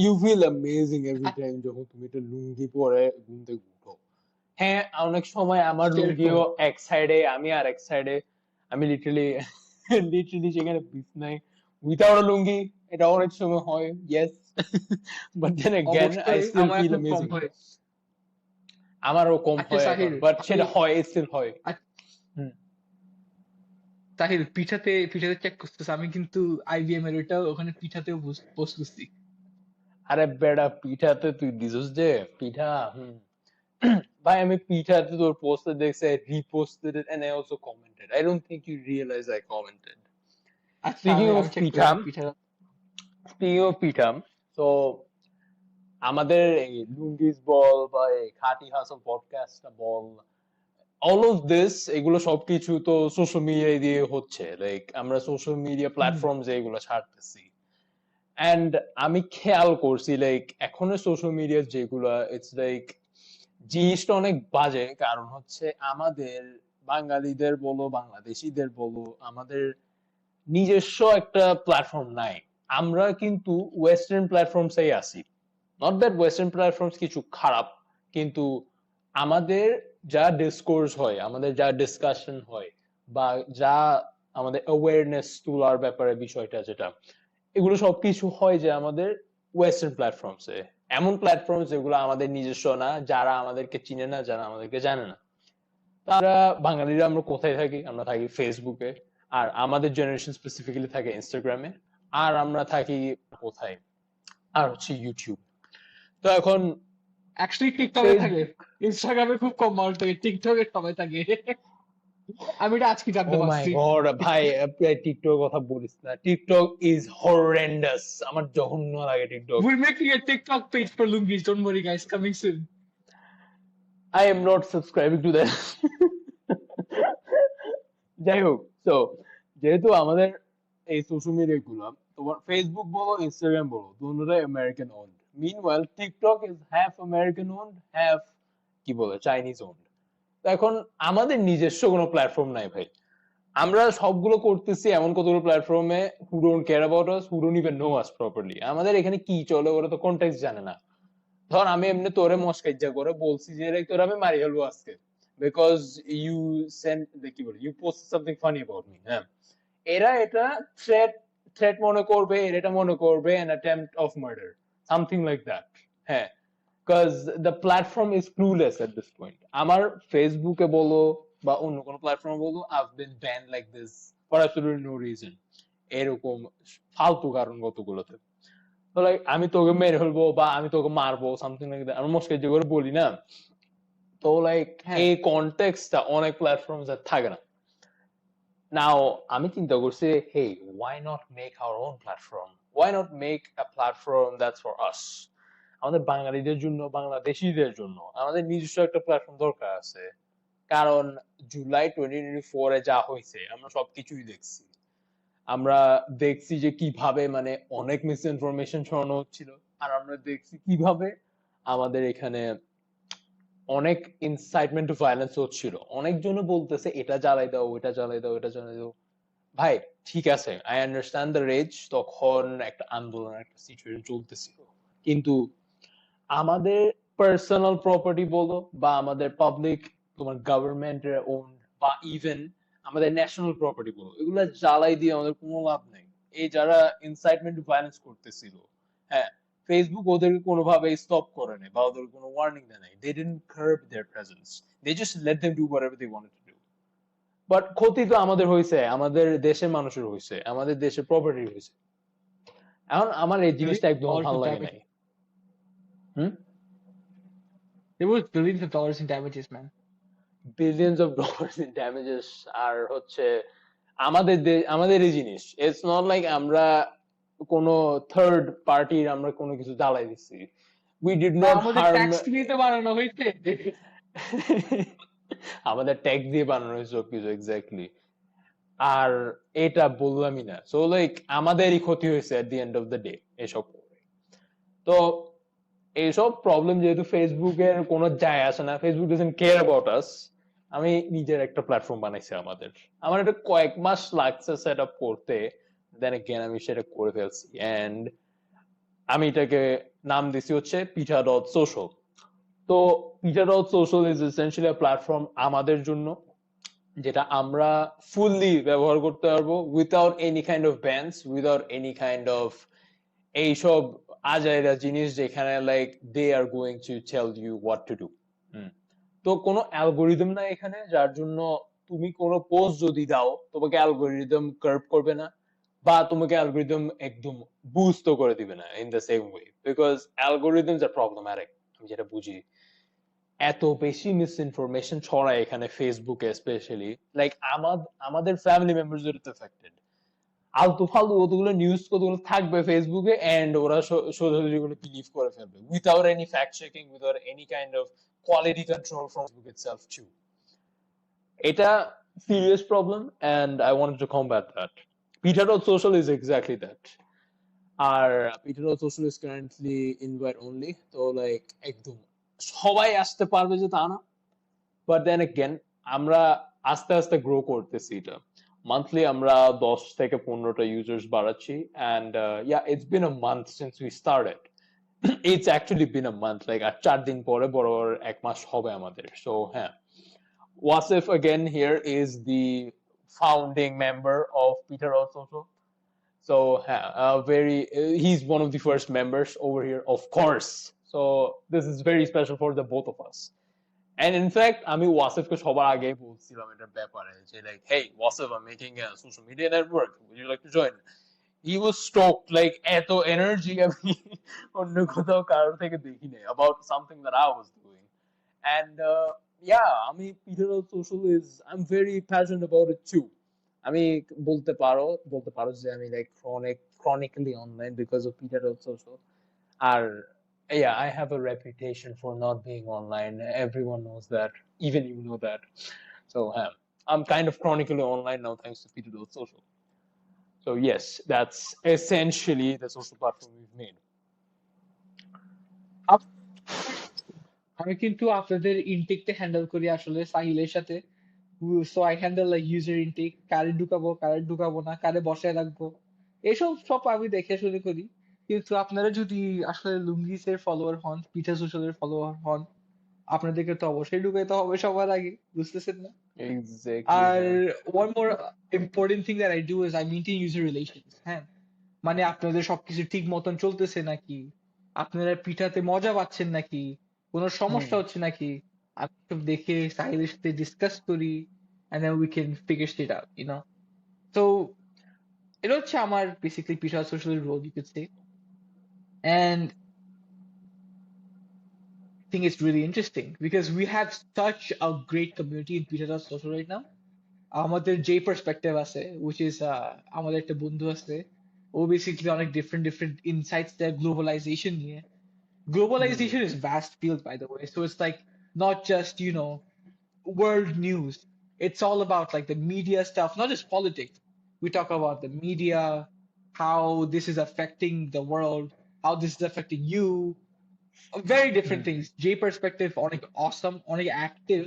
you feel amazing every time যখন তুমি এটা লুঙ্গি পরে ঘুম থেকে উঠো। হ্যাঁ, অনেক সময় আমার লুঙ্গিও এক সাইডে, আমি আর এক সাইডে, আমি লিটারালি সেখানে বিছনায় উইথাউট আ লুঙ্গি, এটা অনেক সময় হয়, yes. But then again I still feel amazing. আমারও কম হয়, বাট সেটা হয়, still হয়। তাহির পিঠাতে চেক করতেছ, আমি কিন্তু IBM এর ওটা ওখানে পিঠাতেও পোস্ট করছি। আরে বেড়া, পিঠাতে তুই দিছস যে পিঠা, ভাই আমি পিঠাতে তোর পোস্টে দেখছি, I reposted it and I also commented. I don't think you realize I commented. Speaking of pitha, so আমাদের এই লুঙ্গিস বল বা এই খাটি হাসল পডকাস্টটা বল, all of this এগুলো সবকিছু তো সোশ্যাল মিডিয়া দিয়ে হচ্ছে, লাইক আমরা সোশ্যাল মিডিয়া প্ল্যাটফর্মস এগুলো ছাড়তেছি। এন্ড আমি খেয়াল করছি লাইক এখনো সোশ্যাল মিডিয়া যেগুলো, ইটস লাইক জিনিসটা অনেক বাজে, কারণ হচ্ছে আমাদের বাঙালিদের বলো বাংলাদেশিদের বলো আমাদের নিজস্ব একটা প্ল্যাটফর্ম নাই। আমরা কিন্তু ওয়েস্টার্ন প্ল্যাটফর্মসেই আছি। নট দ্যাট ওয়েস্টার্ন প্ল্যাটফর্মস কিছু খারাপ, কিন্তু আমাদের যা ডিসকোর্স হয়, আমাদের যা ডিসকাশন হয়, বা যা আমাদের অ্যাওয়ারনেস তোলার ব্যাপারে বিষয়টা যেটা, এগুলো সবকিছু হয় যে আমাদের ওয়েস্টার্ন প্ল্যাটফর্মসে, এমন প্ল্যাটফর্ম যেগুলো আমাদের নিজস্ব না, যারা আমাদেরকে চিনে না, যারা আমাদেরকে জানে না। তারা বাঙালিরা আমরা কোথায় থাকি? আমরা থাকি ফেসবুকে, আর আমাদের জেনারেশন স্পেসিফিক্যালি থাকে ইনস্টাগ্রামে, আর আমরা থাকি কোথায়, আর হচ্ছে ইউটিউব। তো এখন অ্যাকচুয়ালি টিকটকে থাকে, ফেসবুক, ইনস্টাগ্রামে খুব কম মানুষ থাকে, টিকটকে সবাই থাকে। আমি এটা আজকে ও জানতে মাই পারছি। গড ভাই, টিকটক কথা বলিস না, টিকটক ইজ হরেন্ডাস, আমার জঘন্য লাগে TikTok. We're making a TikTok page for Lungis. Don't worry, guys. Coming soon. I am not subscribing to that. যাই হোক, তো যেহেতু আমাদের এই সোশ্যাল মিডিয়া গুলো, তোমার ফেসবুক বলো ইনস্টাগ্রাম বলো, দুটোটাই American owned. Meanwhile TikTok is half American owned, half কি বলে চাইনিজ ওন্ড। তো এখন আমাদের নিজস্ব কোনো প্ল্যাটফর্ম নাই ভাই। আমরা সবগুলো করতেছি এমন কতগুলো প্ল্যাটফর্মে, who don't care about us, who don't even know us properly. আমাদের এখানে কি চলে ওরা তো কন্টেক্সট জানে না। ধর আমি এমনি তোরে মস্কাইজা করে বলছি যে রে তোরে আমি মারি ফেলবো আজকে, বিকজ ইউ সেন্ড, কি বলে, you post something funny about me, হ্যাঁ, এরা এটা থ্রেট, থ্রেট মনে করবে, এরা এটা মনে করবে an attempt of murder, something like that. হ্যাঁ, because the platform is clueless at this point. আমার ফেসবুকে বলো বা অন্য কোনো প্ল্যাটফর্মে বলো, I've been banned like this for absolutely no reason, এরকম ফালতু কারণ কতগুলোতে। তো লাইক আমি তোকে মেরে ফেলবো বা আমি তোকে মারবো, সামথিং লাইক দ্যাট, আমি মুশকিল যে করে বলি না। তো লাইক হ্যাঁ, এই কনটেক্সটটা অনেক প্ল্যাটফর্মে থাকে না। নাও আমি চিন্তা করছি, hey, why not make our own platform? Why not make a platform that's for us? আমাদের বাঙালিদের জন্য, বাংলাদেশিদের জন্য আমাদের নিজস্ব একটা প্ল্যাটফর্ম দরকার আছে। কারণ জুলাই 2024 যা হয়েছে আমরা সবকিছুই দেখছি। আমরা দেখছি যে কিভাবে মানে অনেক মিস ইনফরমেশন ছড়ানো হচ্ছিল, আর আমরা দেখছি কিভাবে আমাদের এখানে অনেক ইনসাইটমেন্ট টু ভায়োলেন্স হচ্ছিল। অনেকজন বলতেছে এটা জ্বালাই দাও, ওইটা জ্বালাই দাও, এটা জ্বালাই দাও। ভাই ঠিক আছে, আই আন্ডারস্ট্যান্ড দ্য রেজ, তখন একটা আন্দোলন, একটা সিচুয়েশন চলতেছিল, কিন্তু আমাদের পার্সোনাল প্রপার্টি বলো বা আমাদের পাবলিক, তোমার গভর্নমেন্টের ওন, বা ইভেন আমাদের ন্যাশনাল প্রপার্টি বলো, এগুলা জ্বালাই দিয়ে আমাদের কোনো লাভ নেই। এই যারা ইনসাইটমেন্ট টু ভায়োলেন্স করতেছিল, হ্যাঁ, ফেসবুক ওদেরকে কোনোভাবে স্টপ করে নাই বা ওদের কোনো ওয়ার্নিং দেয় নাই, they didn't curb their presence, they just let them do whatever they wanted to do. But ক্ষতি তো আমাদের হয়েছে, আমাদের দেশের মানুষের হয়েছে, আমাদের দেশের প্রপার্টির হয়েছে। এখন আমার এই জিনিসটা একদম dollars ভালো in লাগে damage. নাই। Hmm, There was billions of dollars in damages, man. Billions of dollars in damages. আর হচ্ছে আমাদের আমাদেরই জিনিস, ইটস নট লাইক আমরা কোনো থার্ড পার্টির আমরা কোনো কিছু জ্বালাই দিচ্ছি, উই ডিড নট আমাদের হার্ম। ট্যাক্স নিয়ে তো বানানো হয়েছে। আমাদের ট্যাক্স দিয়ে বানানো হয়েছে সবকিছু, এক্স্যাক্টলি। আর এটা বললামই না, সো লাইক আমাদেরই ক্ষতি হয়েছে at the end of the day এসব করে। তো এইসব প্রবলেম যেহেতু ফেসবুকের কোনো যায় আসে না, Facebook doesn't care about us, আমি নিজের একটা প্ল্যাটফর্ম বানাইছি আমাদের। আমার এটা কয়েক মাস লাগছে সেট আপ করতে, দেন এগেন আমি সেটা করে ফেলছি, এন্ড আমি এটাকে নাম দিছি হচ্ছে পিঠা ডট সোশ্যাল। তো Pitha dot social is essentially platform আমাদের জন্য, যেটা আমরা ফুললি ব্যবহার করতে পারবো without any kind of bans, without any kind of এইসব আজাইরা জিনিস যেখানে like they are going to tell you what to do. তো কোনো অ্যালগোরিদম না এখানে, যার জন্য তুমি কোনো পোস্ট যদি দাও তোমাকে অ্যালগোরিদম কার্ভ করবে না, বা তোমাকে অ্যালগোরিদম একদম বুস্ট করে দিবে না in the same way, because algorithms are problematic. আমি যেটা বুঝি, এত বেশি মিস ইনফরমেশন ছড়ায় এখানে ফেসবুকে স্পেশালি, লাইক আমাদের ফ্যামিলি মেম্বারস এর এফেক্টেড। আলতু ফালতু কতগুলো নিউজ কতগুলো থাকবে ফেসবুকে, এন্ড ওরা সোজাসুজি গুলো বিলিভ করে ফেলবে without any fact checking, without any kind of quality control from Facebook itself too. এটা serious problem, and I wanted to combat that. Peter dot social is exactly that. আর Peter dot social is currently invite only, তো like একদম সবাই আসতে পারবে যে তা না, বাট দেন এগেন আমরা আস্তে আস্তে গ্রো করতেছি এটা। মান্থলি আমরা 10 থেকে 15টা ইউজার্স বাড়াচ্ছি, and yeah, it's been a month since we started. It's actually been a month, like আর 4 দিন পরে বরাবর 1 মাস হবে আমাদের। সো হ্যাঁ, Wasif again here is the founding member of Peter Social. So he's one of the first members over here, of course. So this is very special for the both of us. And in fact, আমি ওয়াসিফকে সবার আগে বলছিলাম এটার ব্যাপারে যে like, hey, Wasif, I'm making a social media network. Would you like to join? He was stoked, like এত energy আমি অন্য কোথাও কারোর থেকে দেখি নাই about something that I was doing. And yeah, I mean, Peter Social is, I'm very passionate about it too. আমি বলতে পারো যে আমি like chronically online because of Peter Social. R yeah, I have a reputation for not being online. Everyone knows that. Even you know that. So I'm kind of chronically online now thanks to Peter Social. So yes, that's essentially the social platform we've made. আমি কিন্তু আপনাদের ইনটেকটা handle করি আসলে সাহিলের সাথে। So I handle like user intake, কারে ঢুকাবো না, কারে বসায় রাখবো, এসব সব আমি দেখে শুনে করি। কিন্তু আপনারা যদি আসলে লুঙ্গিসের ফলোয়ার হন, পিঠা সোশ্যালের ফলোয়ার হন, আপনাদেরকে তো অবশ্যই ঢুকাইতে হবে সবার আগে, বুঝতেছেন না? Exactly. আর one more important thing that I do is I maintain user relations. হ্যাঁ, মানে আপনাদের সবকিছু ঠিক মতন চলতেছে নাকি, আপনারা পিঠাতে মজা পাচ্ছেন নাকি, কোনো সমস্যা হচ্ছে নাকি, আমি সব দেখে সাহিলের সাথে ডিসকাস করি, and then we can figure shit out, you know. So এটা হচ্ছে আমার বেসিক্যালি পিঠা social role, you could say. And I think it's really interesting because we have such a great community in Pizza Social right now. আমাদের যে perspective আছে, which is আমাদের একটা বন্ধু আছে, ও বেসিক্যালি অনেক ডিফারেন্ট ইনসাইটস দেয় গ্লোবালাইজেশন নিয়ে। Globalization is vast field, by the way. So it's like not just, you know, world news. It's all about like the media stuff, not just politics. We talk about the media, how this is affecting the world, how this is affecting you. Very different things. J perspective, onik awesome, onik active.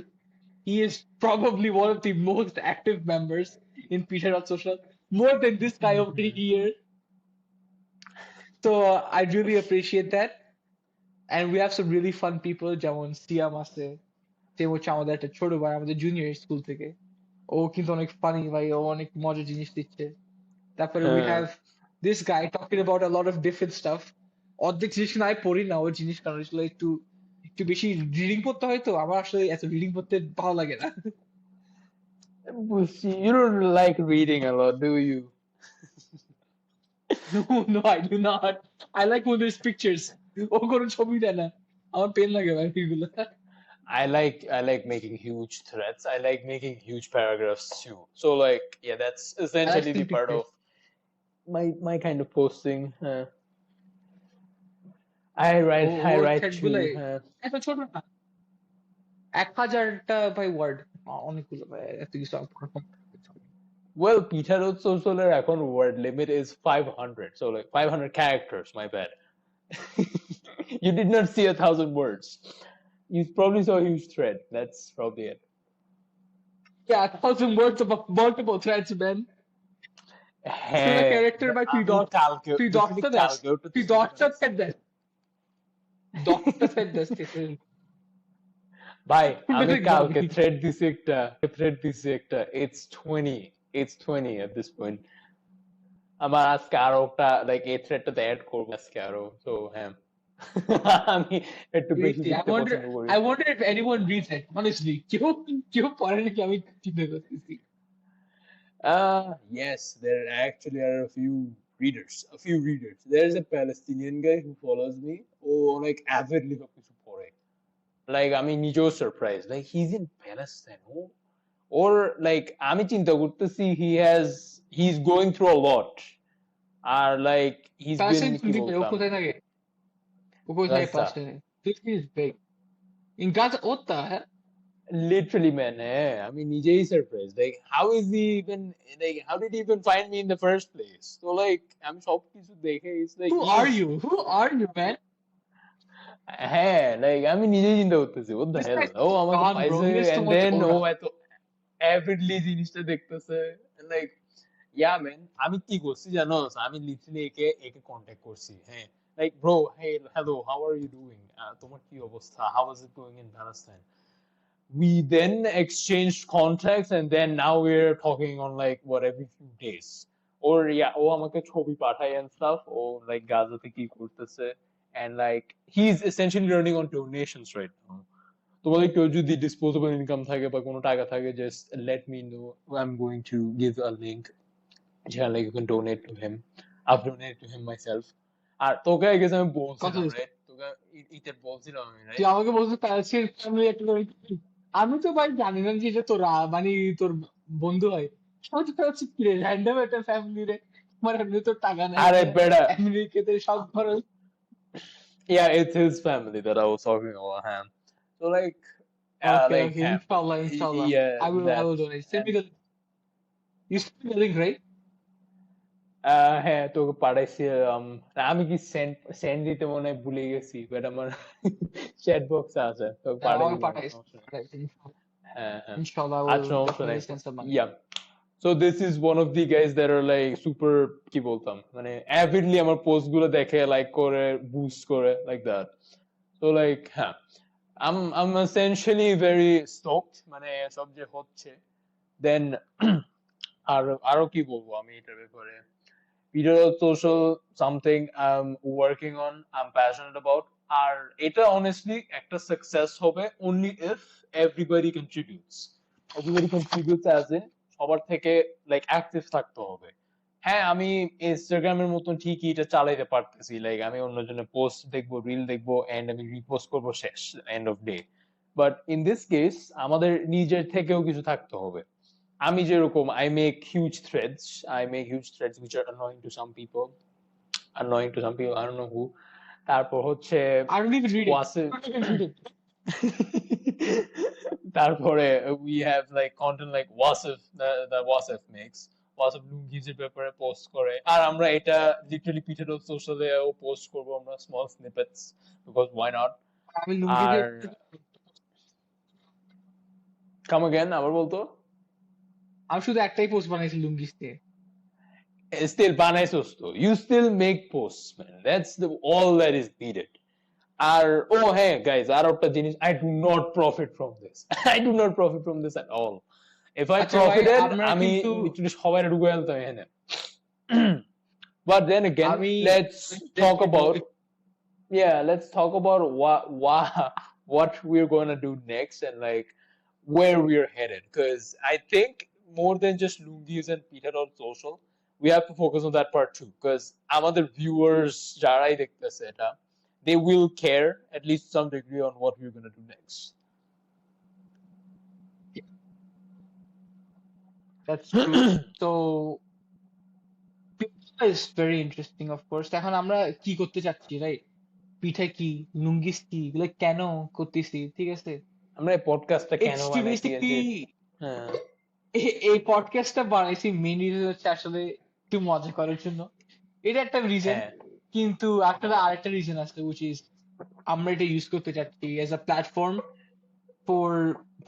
He is probably one of the most active members in Peter Social, more than this guy over here. So I really appreciate that. And we have some really fun people, যেমন সিয়াম আছে, সে হচ্ছে আমাদের একটা ছোট ভাই, আমাদের junior school থেকে। ও কিন্তু অনেক ফানি ভাই, ও অনেক মজার জিনিস দিচ্ছে। তারপরে we have this guy talking about a lot of different stuff. অর্ধেক জিনিস আমি পড়ি না ওর জিনিস, কারণ আসলে একটু একটু বেশি রিডিং পড়তে হয়, তো আমার আসলে এত রিডিং পড়তে ভালো লাগে না। You don't like reading a lot, do you? No, I do not. I like when there's pictures. ও কোনো ছবি দেয় না, আমার পেন লাগে ভাই এগুলো। I like making huge threads. I like making huge paragraphs too. So like, yeah, that's I like essentially seeing the part pictures. of my kind of posting. I write ও through. Thread গুলো এত ছোট না, 1000টা ভাই word, অনেকগুলো ভাই, এত কিছু Well, Peter Social এখন word limit is 500. So like 500 characters. My bad. You did not see 1,000 words. You probably saw a huge thread. That's probably it. Yeah, 1,000 words of multiple threads, man. তুই character ভাই, তুই দশটা দাস, তুই দশটা thread Das, 10টা thread Das. ভাই আমি কালকে থ্রেড দিছি একটা it's 20 at this point. আমার আজকে আরো একটা লাইক এই থ্রেডটাতে অ্যাড করব আজকে আরো, তো হ্যাঁ। আমি একটু বেশি লিখতে পছন্দ করি। I wonder if anyone reads it, honestly. কেউ পড়ে নাকি, আমি চিন্তা করতেছি। Yes, there actually are a few readers. There's a Palestinian guy who follows me. Like avidly সবকিছু পড়ে। Like আমি নিজেও surprise, like he's in Palestine. Or like আমি চিন্তা করতেছি he's going through a lot. Or like he's been কি বলতাম, কোথায় থাকে? কোথায় পাশে? This is big. In Gaza, what the hell? Literally, man. আমি নিজেই surprise, like how is he even, like how did he even find me in the first place? So like আমি সবকিছু দেখে it's like Who are you, man? হ্যাঁ, like আমি নিজেই চিন্তা করতেছি what the hell, ও আমাকে পাইছে, and then ও এত avidly জিনিসটা দেখতেছে, like yeah man, আমি কি করছি জানো, আমি লিটারালি একে কন্টাক্ট করছি, হ্যাঁ, like bro, hey, hello, how are you doing, তোমার কি অবস্থা, how is it going in Palestine? we then exchanged contacts, and then now we're talking on like what every few days. Or yeah, ও আমাকে ছবি পাঠায় and stuff, O like গাজাতে কি করতেছে, and like he's essentially running on donations right now. তোমাদের কেউ যদি disposable income থাকে বা কোনো টাকা থাকে, just let me know. I'm going to give a link. Yeah, like you can donate to him. I've donated to him myself. আর তোকে I guess আমি কত বলছিলাম, দিছে? right? তোকে ইতে বলছিলাম আমি, তুই right? আমাকে বলছিস প্যালেস্টাইন ফ্যামিলি একটা করে কি? আমি তো ভাই জানি না যে এটা তোর মানে তোর বন্ধু হয়। আমি তো ভাবছি কি রে র্যান্ডম একটা ফ্যামিলি রে, আমার এমনি তো টাকা নাই আরে যে বেটা, আমেরিকাতে সব খরচ। yeah, it's his family that I was talking about, him. So okay like ওকে, ইনশাআল্লাহ ইনশাআল্লাহ, yeah, I that. will donate. Send me And the, you send me the link, right? হ্যাঁ, তোকে পাঠাইছি। আমি কি সেন্ড সেন্ড দিতে মনে হয় ভুলে গেছি, বাট আমার চ্যাট বক্সে আছে, তোকে হ্যাঁ পাঠাই আমাকে দিলাম, পাঠাইস। সমস্যা নেই। পাঠাইস, ইনশাআল্lah। হ্যাঁ হ্যাঁ, Inshallah, I আচ্ছা will সমস্যা নেই। definitely send some money. Yeah. So this is one of the guys that are like super, কি বলতাম, মানে avidly আমার পোস্ট গুলো দেখে, লাইক করে, বুস্ট করে, like that. So like হ্যাঁ, I'm essentially very stoked, মানে সব যে হচ্ছে। Then আর আরো কি বলবো আমি এটার ব্যাপারে, video social, something I'm working on, I'm passionate about. আর এটা honestly একটা success হবে only if everybody contributes. Everybody contributes as in সবার থেকে like active থাকতে হবে। হ্যাঁ, আমি ইনস্টাগ্রামের মতন ঠিকই এটা চালাইতে পারতেছি, লাইক আমি অন্যজনের পোস্ট দেখবো, রিল দেখবো, এন্ড আমি রিপোস্ট করবো, শেষ, end off day. But in this case আমাদের নিজের থেকেও কিছু থাকতে হবে। আমি যেরকম, I make huge threads which are annoying to some people, I don't know who. তারপর হচ্ছে I don't even read it. Wasif, I don't even read it. তারপরে we have like content like Wasif, the Wasif makes, Wasif লুঙ্গিজের ব্যাপারে post করে, আর আমরা এটা literally pitted সোশ্যালে post করবো আমরা, small snippets, because why not. আমি লুঙ্গি আর দিয়ে কাম अगेन, আবার বলতো। আমি শুধু একটাই পোস্ট বানাইছি লুঙ্গিস দিয়ে। Still বানাইছস তো, you still make posts, man, that's the all that is needed. আর ও হ্যাঁ গাইজ, আর একটা জিনিস, I do not profit from this. I do not profit from this at all. If I আচ্ছা ভাই profited, আমরা আমি কিন্তু literally সবাই ঢুকে ফেলতাম এখানে। But then again, আমি let's talk about, yeah, let's talk about what we're going to do next, and like where we're headed, because I think more than just lungis and Peter on social, we have to focus on that part too, because আমাদের viewers যারাই দেখতেছে এটা, they will care at least some degree on what we're going to do next. that's true. So pizza is very interesting, of course. এখন আমরা কি করতে চাচ্ছি, right? পিঠা কি, লুঙ্গিস কি, এগুলো কেন করতেছি, ঠিক আছে? আমরা এই পডকাস্টটা কেন It's to বানাইছি যে, basically হ্যাঁ এই পডকাস্টটা বানাইছি মেইন রিজন হচ্ছে আসলে একটু মজা করার জন্য। এটা একটা রিজন, হ্যাঁ কিন্তু আসলে আরেকটা রিজন আছে, which is আমরা এটা ইউজ করতে চাচ্ছি as a platform for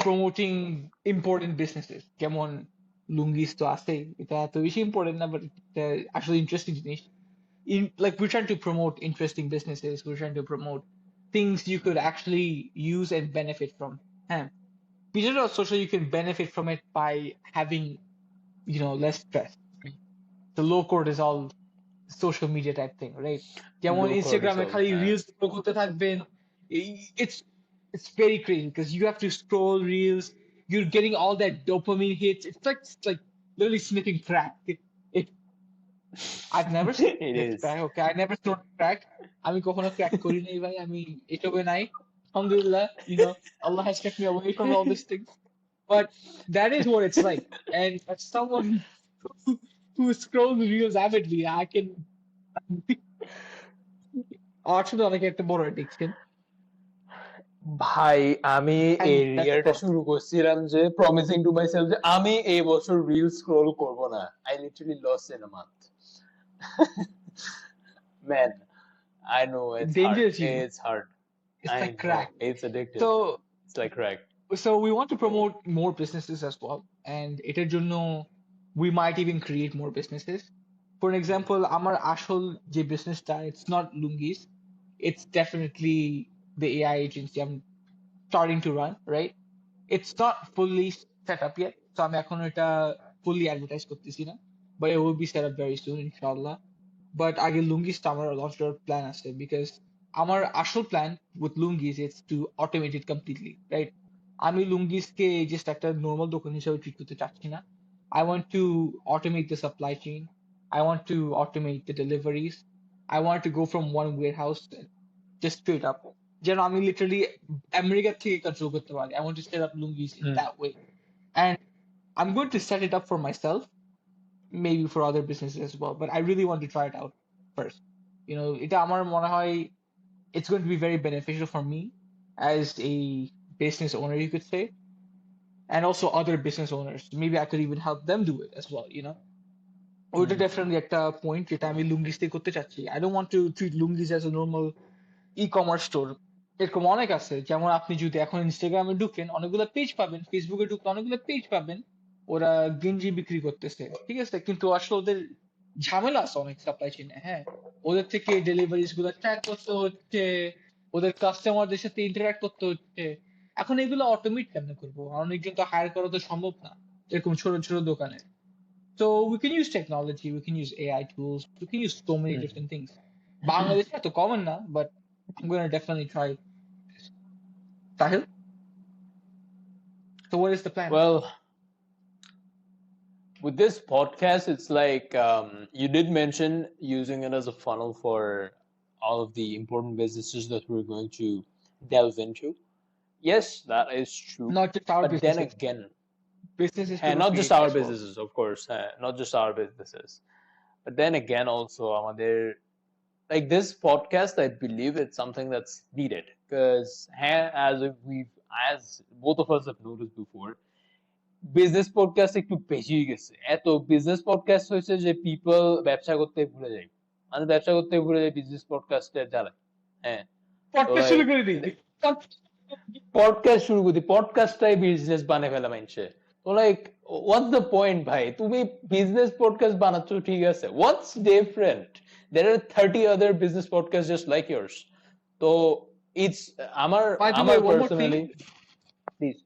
promoting important businesses, যেমন লুঙ্গিস তো আছে, এটা এত বেশি ইম্পর্টেন্ট না, বাট আসলে ইন্টারেস্টিং জিনিস। Like we're trying to promote interesting businesses, we're trying to promote things you could actually use and benefit from. হ্যাঁ, digital social, you can benefit from it by having, less stress. The low cortisol social media type thing, right? যেমন low ইনস্টাগ্রামে cortisol, খালি হ্যাঁ reels করতে থাকবেন, it's it's very crazy because you have to scroll reels, you're getting all that dopamine hits. It's like literally sniffing crack. It I've never it sniffed is. crack. Okay, I never snorted crack. আমি কখনো crack করি নাই ভাই, আমি এসবে নাই। Alhamdulillah, Allah has kept me away from all these things. But that is what it's like. And as someone who scrolls reels avidly, I can আসলে অনেক একটা বড় addiction. ভাই আমি And এই that's ইয়ারটা all. শুরু করছিলাম যে প্রমিসিং টু মাই সেলফ যে আমি এই বছর রিল স্ক্রল করব না, I literally lost in a month. Man, I know it's hard, Dangerous, it's hard, It's I like know crack. it's addictive, So it's like crack. so we want to promote more businesses as well. And এটার জন্য we might even create more businesses. For an example, আমার আসল যে businessটা, it's not lungis. It's definitely the AI agency I'm starting to run, right? It's not fully set up yet, so আমি এখন এটা fully advertise করতেছি না, but it will be set up very soon inshallah. But আগে লুঙ্গিসটা আমার launch করার plan আছে, because আমার আসল plan with লুঙ্গিস is to automate it completely, right? আমি লুঙ্গিসকে just একটা normal দোকান হিসেবে treat করতে চাচ্ছি না. I want to automate the supply chain. I want to automate the deliveries. I want to go from one warehouse just straight up. যেন আমি literally America থেকে control করতে পারি. I want to set up লুঙ্গিস in that way. And I'm going to set it up for myself, maybe for other businesses as well, but I really want to try it out first. এটা আমার মনে হয় it's going to be very beneficial for me as a business owner, you could say, and also other business owners. Maybe I could even help them do it as well. ওইটা definitely একটা point যেটা আমি লুঙ্গিস থেকে করতে চাচ্ছি. I don't want to treat লুঙ্গিস as a normal e-commerce store. এরকম অনেক আছে, যেমন আপনি যদি এখন ইনস্টাগ্রামে ঢুকেন অনেকগুলো পেজ পাবেন, ফেসবুকে ঢুকলে অনেকগুলো পেজ পাবেন, ওরা গেঞ্জি বিক্রি করতেছে, ঠিক আছে, কিন্তু আসলে ওদের ঝামেলা আছে অনেক সাপ্লাই চেইনে, হ্যাঁ, ওদের থেকে ডেলিভারিজ গুলো ট্র্যাক করতে হচ্ছে, ওদের কাস্টমারদের সাথে ইন্টারঅ্যাক্ট করতে হচ্ছে। এখন এগুলো অটোমেট কেমনে করবো? অনেকজন তো হায়ার করা তো সম্ভব না এরকম ছোট ছোট দোকানে। So we can use technology, we can use AI tools, we can use so many different things. বাংলাদেশে এত কমন না, but I'm gonna definitely try. Sahil, so what is the plan? Well, with this podcast, it's like you did mention using it as a funnel for all of the important businesses that we're going to delve into. Yes, that is true. Not just our But then businesses, again, businesses and people not just create our as well. businesses, of course, not just our businesses. But then again, also, আমাদের like this podcast, I believe it's something that's needed because as both of us have noticed before, business podcast একটু বেশি গেছে। এত business podcast হয়েছে যে people ব্যবসা করতে ভুলে যায়, মানে ব্যবসা করতে ভুলে যায় বিজনেস পডকাস্টের জ্বালায়। হ্যাঁ, তো Podcast শুরু করে দিই। পডকাস্ট শুরু করতে পডকাস্টটাই বিজনেস বানিয়ে ফেলা মানছে। তো লাইক হোয়াটস দ্য পয়েন্ট ভাই? তুমি বিজনেস পডকাস্ট বানাচ্ছ, ঠিক আছে, হোয়াটস different? there are 30 other business podcasts just like yours. So it's By the way, আমার one more personally, thing. please.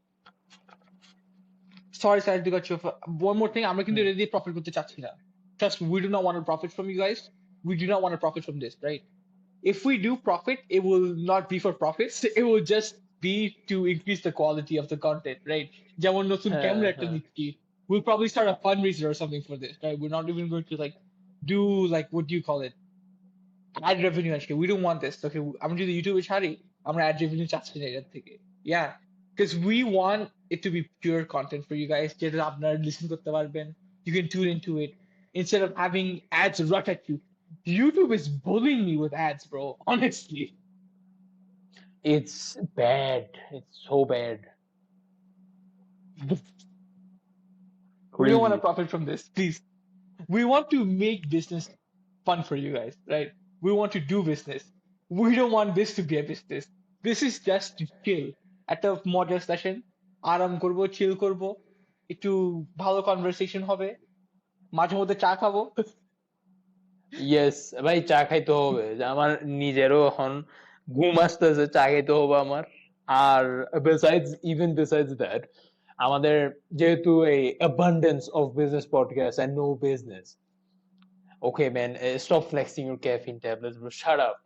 Sorry, Sahil, to cut you off. One more thing. আমরা কিন্তু এটা দিয়ে profit করতে চাচ্ছি না. Trust me, we do not want to profit from you guys. We do not want to profit from this, right? If we do profit, it will not be for profits. It will just be to increase the quality of the content, right? যেমন নতুন camera একটা নিচ্ছি. We'll probably start a fundraiser or something for this, right? We're not even going to like do like, what do you call it? Ad revenue actually. We don't want this. Okay, আমরা যদি ইউটিউবে ছাড়ি, আমরা ad revenue চাচ্ছি না এর থেকে. Yeah, because we want it to be pure content for you guys. যেটা আপনারা listen করতে পারবেন. You can tune into it instead of having ads rush at you. YouTube is bullying me with ads, bro. Honestly, It's bad. It's so bad. we don't want to profit from this. Please, we want to make business fun for you guys, right? We want to do business. We don't want this to be a business. This is just to chill. একটা মজার session, আরাম করব, চিল করব, একটু ভালো conversation হবে, মাঝে মধ্যে চা খাবো। ইয়েস ভাই, চা খাইতে হবে, আমার নিজেরও এখন ঘুম আসতেছে, চা খাইতে হবে আমার। আর besides that, আমাদের যেহেতু এই abundance of business podcasts and no business. Okay man, stop flexing your caffeine tablets bro, shut up.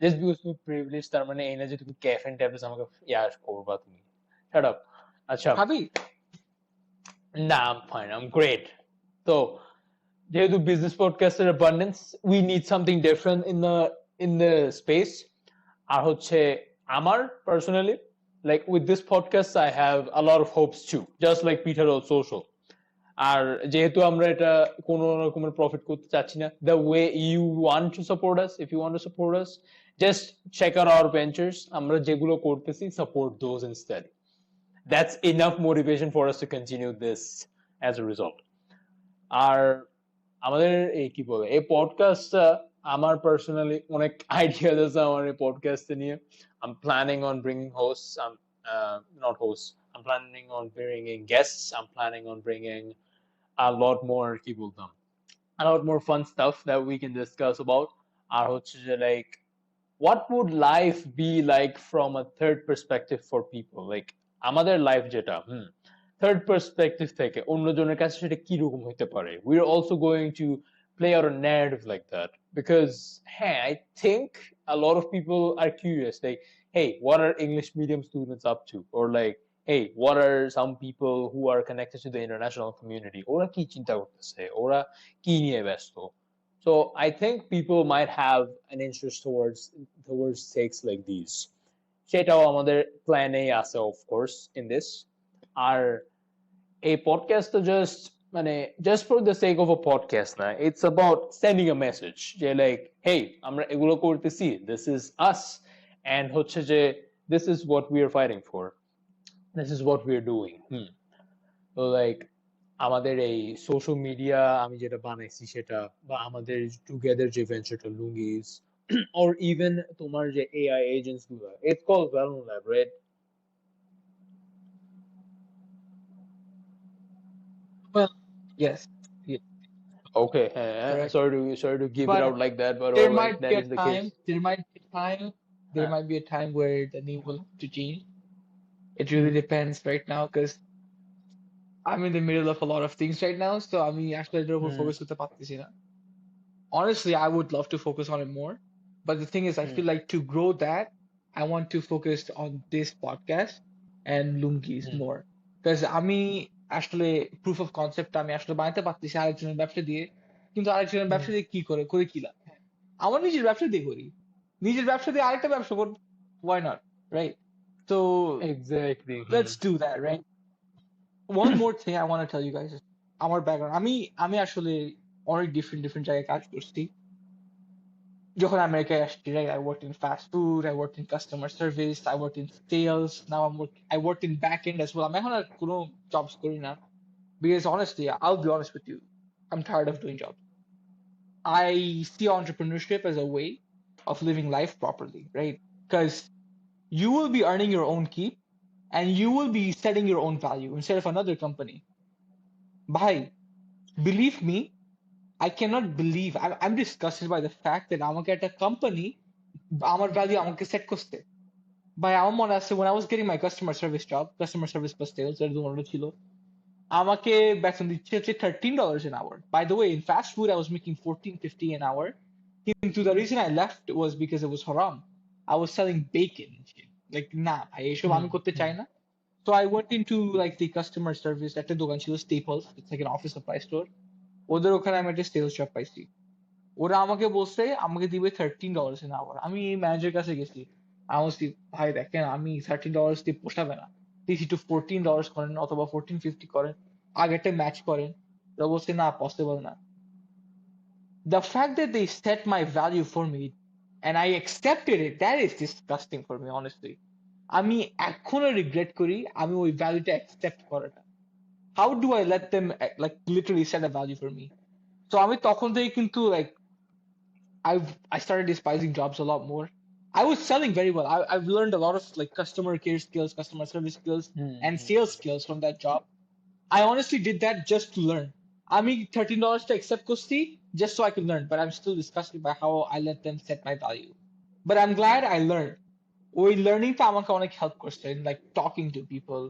Just because তুমি privileged তার মানে এই না যে তুমি caffeine tablets আমাকে ইয়াস করবা তুমি। Shut up. আচ্ছা, খাবি? না, I'm fine, I'm great. So যেহেতু business podcaster abundance, we need something different in the space. আর হচ্ছে আমার personally, like with this podcast I have a lot of hopes too, just like Peter or social. আর যেহেতু আমরা এটা কোনো রকমের profit করতে চাচ্ছি না, the way you want to support us, if you want to support us, just check out our ventures. আমরা যেগুলো করতেছি, support those instead. That's enough motivation for us to continue this as a result. আর আমাদের এই কি বলে, এই পডকাস্টটা আমার personally অনেক আইডিয়া আছে আমার এই পডকাস্টে নিয়ে। I'm planning on bringing hosts, not hosts, I'm planning on bringing guests, I'm planning on bringing a lot more কি বলতাম, a lot more fun stuff that we can discuss about. আর হচ্ছে যে like what would life be like from a third perspective for people, like আমাদের life যেটা third perspective থেকে অন্যজনের কাছে সেটা কিরকম হতে পারে, we are also going to play out a narrative like that because hey, I think a lot of people are curious like, hey, what are English medium students up to, or like, hey, what are some people who are connected to the international community, ওরা কি চিন্তা করতেছে, ওরা কি নিয়ে ব্যস্ত. So I think people might have an interest towards takes like these. সেটাও আমাদের প্ল্যানেই আছে অফ কোর্স ইন দিস. আর এই পডকাস্ট তো জাস্ট মানে just for the sake of a podcast না, it's about sending a message যে লাইক, হেই, আমরা এগুলো করতেছি, দিস ইজ আস, অ্যান্ড হচ্ছে যে this is what we are fighting for, this is what we are doing. তো like আমাদের এই সোশ্যাল মিডিয়া আমি যেটা বানাইছি সেটা, বা আমাদের টুগেদার যে ভেঞ্চারটা লুঙ্গিস, or even তোমার যে এআই এজেন্টস গুলো, it's called Valorant Lab, right? Well, yes, yes, Okay, correct. sorry to give it out But like that, but there all right, might be that a is the time, case. there might be a time, there Huh. might be a time where the name will have to change. It really Hmm. depends right now because I'm in the middle of a lot of things right now. So I mean, actually, I don't Hmm. focus with the practice. Honestly, I would love to focus on it more. But the thing is, I Hmm. feel like to grow that, I want to focus on this podcast and Lungis Hmm. more. Because আমি আসলে proof of concept আমি আসলে বানাতে পারতেছি আরেকজনের ব্যবসা দিয়ে, কিন্তু আরেকজনের ব্যবসা Hmm. দিয়ে কি করে করে কি লাভ? আমার নিজের ব্যবসা দিয়ে করি, নিজের ব্যবসা দিয়ে আরেকটা ব্যবসা করব, why not, right? So Exactly. Hmm. let's do that, right? One more thing I want to tell you guys is আমার ব্যাকগ্রাউন্ড, আমি আসলে অনেক ডিফারেন্ট ডিফারেন্ট জায়গায় কাজ করছি যখন আমেরিকায় আসছি, right? I worked in fast food, I worked in customer service, I worked in sales, now I worked in back end as well. আমি এখন আর কোনো jobs করি না because honestly, I'll be honest with you, I'm tired of doing jobs. I see entrepreneurship as a way of living life properly, right? Because you will be earning your own keep and you will be setting your own value instead of another company. Bhai, believe me, I cannot believe, I'm disgusted by the fact that আমাকে একটা company আমার value আমাকে set করতে। ভাই আমার মনে আছে when I was getting my customer service job, customer service plus sales এর দুটো ছিল, আমাকে বেতন দিচ্ছে হচ্ছে $13 an hour. By the way, in fast food I was making 14.50 an hour. কিন্তু the reason I left was because it was haram. I was selling bacon and shit. Like না ভাই এসব আমি Hmm. করতে চাই Hmm. না. So I went into like the customer service, একটা দোকান ছিল Staples, it's like an office supply store. ওদের ওখানে আমি একটা sales job পাইছি। ওরা আমাকে বলছে আমাকে দিবে $13 an hour. আমি ম্যানেজার কাছে গেছি, আমি বলছি ভাই দেখেন আমি $13 দিয়ে পোষাবে না, প্লিজ একটু $14 করেন অথবা 14.50 করেন, আগেরটা ম্যাচ করেন। ওরা বলছে না পসিবল না। The fact that they set my value for me and I accepted it, that is disgusting for me, honestly. আমি এখনো রিগ্রেট করি আমি ওই ভ্যালুটা অ্যাকসেপ্ট করাটা। How do I let them like literally set a value for me? So আমি তখন থেকে কিন্তু like I started despising jobs a lot more. I was selling very well. I've learned a lot of like customer care skills, customer service skills, Hmm. and Hmm. sales skills from that job. I honestly did that just to learn. I mean, $13 to accept Kusti just so I could learn, but I'm still disgusted by how I let them set my value. But I'm glad I learned. ওই লার্নিংটা আমাকে অনেক help করছে in like talking to people,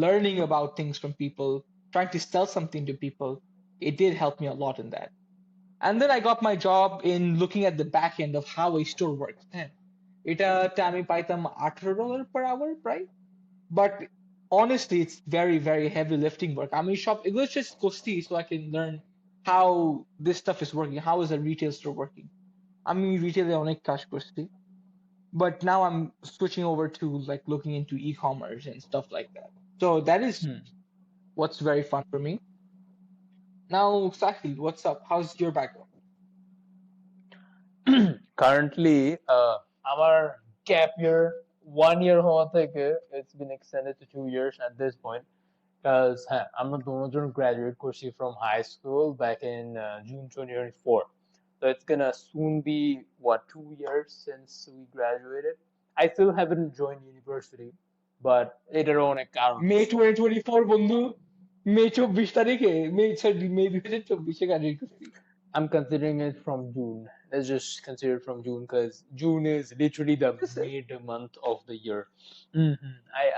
learning about things from people, trying to sell something to people. It did help me a lot in that. And then I got my job in looking at the back end of how a store works. হ্যাঁ, এটাতে আমি পাইতাম $18 per hour, right? But honestly, it's very, very heavy lifting work. I mean, shop, it was just করছি so I can learn how this stuff is working. How is a retail store working? I mean, retail অনেক কাজ করছি. But now I'm switching over to like looking into e-commerce and stuff like that. So that is what's very fun for me. Now, Sahil, what's up? How's your background? Currently, our gap year 1 year হওয়া থেকে it's been extended to 2 years at this point. Because আমরা দুজন graduate করছি from high school back in June 2024. So it's gonna soon be what, 2 years since we graduated. I still haven't joined university, but এটারও অনেক কারণ মে আছে. 2024 বন্ধু, মে 24 তারিখে, মে 2024 graduate করছি। I'm considering it from June. Let's just consider it from June because June is literally the Is it? mid month of the year.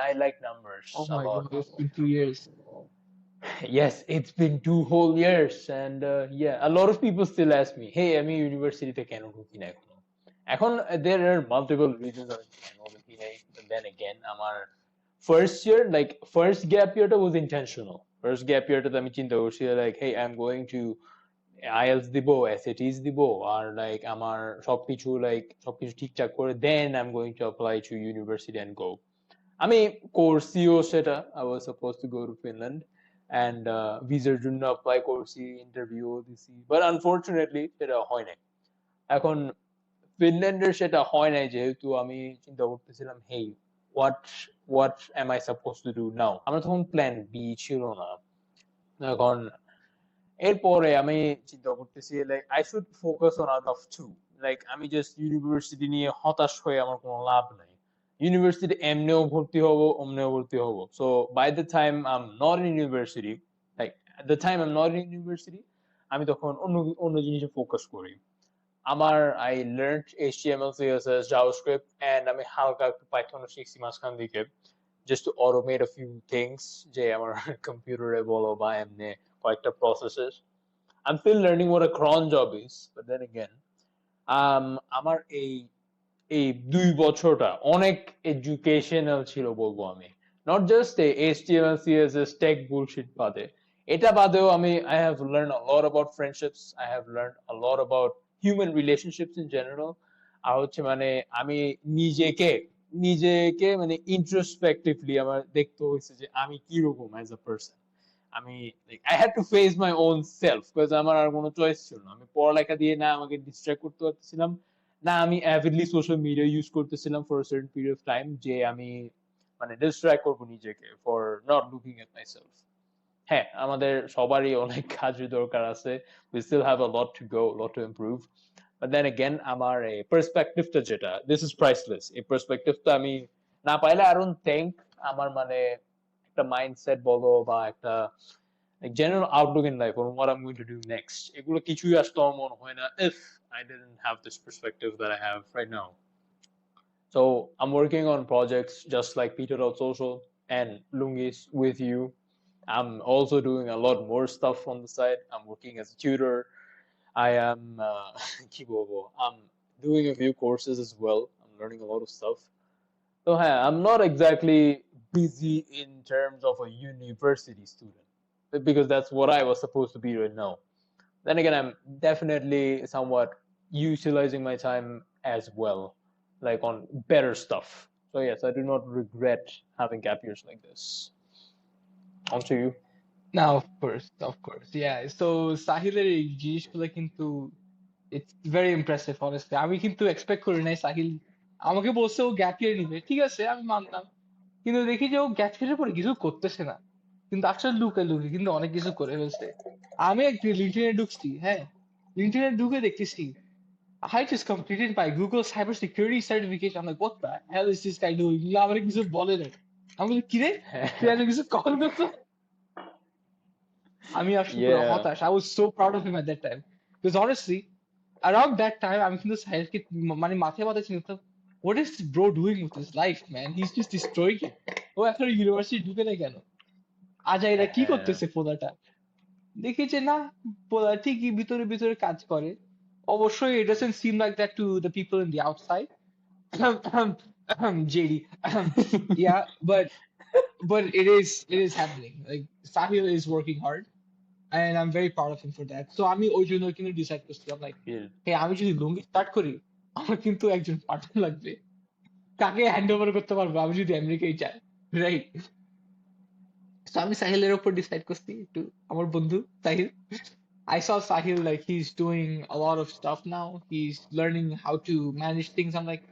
I like Oh numbers a my lot. God, it's been 2 years. Yes, it's been 2 whole years, and yeah, a lot of people still ask me, "Hey, আমি ইউনিভার্সিটিতে কেন ঢুকি না এখনো?" এখন there are multiple reasons আমি কেন ঢুকি নাই. But then again, আমার first year, like first gap yearটা was intentional. First gap yearটাতে আমি চিন্তা করছি like, hey, I'm going to IELTS দিব, এসএটিস দিব, আর লাইক আমার সবকিছু ঠিকঠাক করে then I am going to apply to university and go. আমি করছিও সেটা, I was suppose to go to Finland and ভিসার জন্য অ্যাপ্লাই করছি, ইন্টারভিউ দিছি, বাট আনফরচুনেটলি সেটা হয় নাই। এখন ফিনল্যান্ডের সেটা হয় নাই যেহেতু আমি চিন্তা করতেছিলাম, hey, what what am I supposed to do now. আমার তখন প্ল্যান বি ছিল না। এখন এরপরে আমি চিন্তা করতেছি like I should focus on out of two, like আমি জাস্ট ইউনিভার্সিটি নিয়ে হতাশ হয়ে আমার কোনো লাভ নাই। ইউনিভার্সিটি এমনিও ভর্তি হব, অমনিও ভর্তি হব, so by the time I am not in university, like the time I am not in university, আমি তখন অন্য অন্য জিনিসে ফোকাস করি। আমার I learn HTML CSS JavaScript and আমি হালকা একটু পাইথনও শিখছি মাঝখান দিকে, just to automate a few things যে আমার কম্পিউটারে বলো বা এমনি কয়েকটা processes. I'm still learning what a cron job is, but then again, আমার এই 2 বছরটা অনেক এডুকেশনাল ছিল বলবো আমি। Not just HTML CSS tech bullshit বাদে, এটা বাদেও I have learn a lot about friendships, I have learn a lot about human relationships in general. আর হচ্ছে মানে আমি নিজেকে নিজেকে মানে ইন্ট্রোস্পেক্টিভলি আমার দেখতে হয়েছে যে আমি কিরকম অ্যাজ আ পার্সন। আমি I had to face my own self because আমার আর কোনো চয়েস ছিল না। আমি পড়ালেখা দিয়ে না আমাকে ডিস্ট্রাক্ট করতে পারতেছিলাম, না আমি অ্যাভিডলি সোশ্যাল মিডিয়া ইউজ করতেছিলাম for certain period of time যে আমি মানে ডিস্ট্রাক্ট করবো নিজেকে for not looking at myself. হ্যাঁ, আমাদের সবারই অনেক কাজের দরকার আছে, we still have a lot to go, lot to improve, but then again আমার এই পার্সপেক্টিভটা যেটা, দিস ইজ প্রাইসলেস। এই পার্সপেক্টিভটা আমি না পাইলে আই ডোন্ট থিংক আমার মানে একটা মাইন্ডসেট বলো বা একটা general outlook in life on what I'm going to do next, এগুলো কিছুই আসলে আমার মনে হয় না if I didn't have this perspective that I have right now. So I'm working on projects just like Peter Social and Lungis with you. I'm also doing a lot more stuff on the side. I'm working as a tutor. I am I'm doing a few courses as well. I'm learning a lot of stuff. So hey, I'm not exactly busy in terms of a university student because that's what I was supposed to be right now. Then again, I'm definitely somewhat utilizing my time as well, like on better stuff. So yes, I do not regret having gap years like this. On to you. Now, of course, yeah. So সাহিলের এই জিনিসগুলো কিন্তু it's very impressive honestly. আমি কিন্তু expect করি নাই সাহিল আমাকে বলছে ও gap ইয়ার নিবে, ঠিক আছে আমি মানলাম, কিন্তু দেখি যে ও গ্যাপ ইয়ারের পরে কিছু করতেছে না, কিন্তু আসলে লুকে লুকে কিন্তু অনেক কিছু করে ফেলছে। আমি একদিন লিঙ্কডইনে ঢুকছি, হ্যাঁ, লিঙ্কডইনে ঢুকে দেখতেছি I just completed my Google cybersecurity certification. I'm like, what the hell is this guy doing? আমার কিছু বলে না। আমি বলি, কিরে তুই এত কিছু কখন করছো? আমি আসলে পুরো Yeah. হতাশ। I was so proud of him at that time. Because honestly, around that time, আমি কিন্তু সাহিলকে মানে মাথায় মাথায় চিন্তা, what is this bro doing with his life, man? He's just destroying it. ও এখন ইউনিভার্সিটি ঢুকে না কেন? আজাইরা কি করতেছে পোলাটা? দেখি যে না, পোলা ঠিকই ভিতরে ভিতরে কাজ করে। অবশ্যই it doesn't seem like that to the people in the outside. JD. Yeah, but it is happening. Like Sahil is working hard, and I'm very proud of him for that. So আমি ওই জন্য কিন্তু decide করছিলাম like, Yeah. হে আমি যদি লুঙ্গি start করি আমার কিন্তু একজন পার্টনার লাগবে, কাকে হ্যান্ড ওভার করতে পারবো আমি যদি আমেরিকায় যাই, রাইট? So আমি সাহিলের উপর ডিসাইড করছি একটু, আমার বন্ধু Sahil. I saw Sahil like he's doing a lot of stuff now. He's learning how to manage things. I'm like,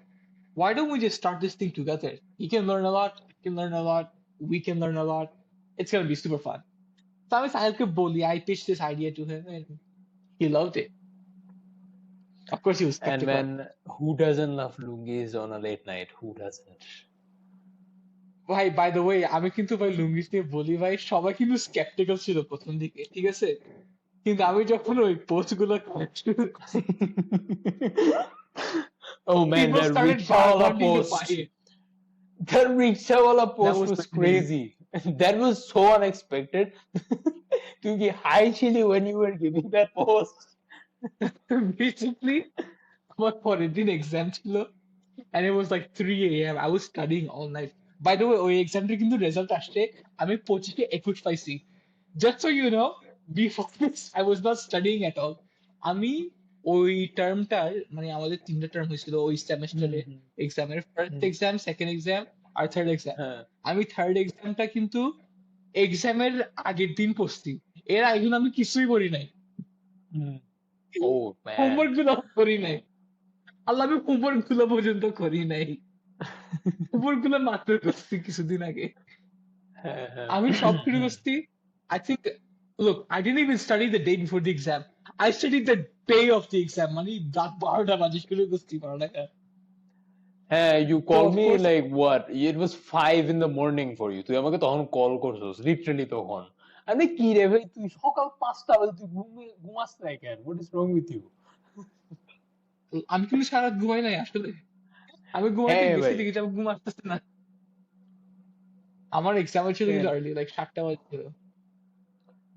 why don't we just start this thing together? He can learn a lot, I can learn a lot, we can learn a lot. It's gonna be super fun. So I was Sahilke boli, I pitched this idea to him and he loved it. Of course he was And skeptical. man, who doesn't love lungis on a late night? Who doesn't? ভাই by the way আমি কিন্তু ভাই লুঙ্গিস নিয়ে বলি ভাই সবাই কিন্তু sceptical ছিল প্রথম দিকে, ঠিক আছে? কিন্তু আমি যখন ওই পোস্ট গুলো Oh man, people that started Rickshawala wanting to buy post. it. That Rickshawala That post was was like me. crazy. That was so unexpected. To get high chili when you were giving that post. Basically, আমার পরের দিন exam ছিল and it was like 3 a.m. I was studying all night. By the way, ওই এক্সামটা কিন্তু result আসছে আমি 25-21 পাইছি. Just so you know, before this, I was not studying at all. আমি ওই টার্মটার মানে আমাদের 3টা টার্ম হয়েছিল ওই সেমেস্টারে এক্সামের ফার্স্ট এক্সাম, সেকেন্ড এক্সাম আর থার্ড এক্সাম. Huh. আমি থার্ড এক্সামটা কিন্তু এক্সামের আগের দিন পড়ছি. এর আগে কিন্তু আমি কিছুই করি নাই. Oh man. হোমওয়ার্ক গুলো করি নাই. আল্লাহ আমি হোমওয়ার্ক গুলো পর্যন্ত করি নাই. হোমওয়ার্ক গুলো মাত্র করছি কিছুদিন আগে. আমি সব শুরু করছি. I think, look, I didn't even study the day before the exam. I studied the day of the exam. মানে রাত 12টা বাজে শুরু করছি পড়ালেখা. Hey, you So called of me course, like what? It was 5 in the morning for you. তুই আমাকে তখন call করছিস লিটারালি তখন। আমি কি রে ভাই তুই সকাল 5টা বাজে তুই ঘুমাস না কেন? What is wrong with you? আমি কিন্তু সারা রাত ঘুমাই নাই আসলে. আমি ঘুমাইতে হ্যাঁ গেছি ভাই। দেখি যে আমি ঘুম আসতেছে না. আমার এক্সাম ছিল কিন্তু Man. early, like 7টা বাজে.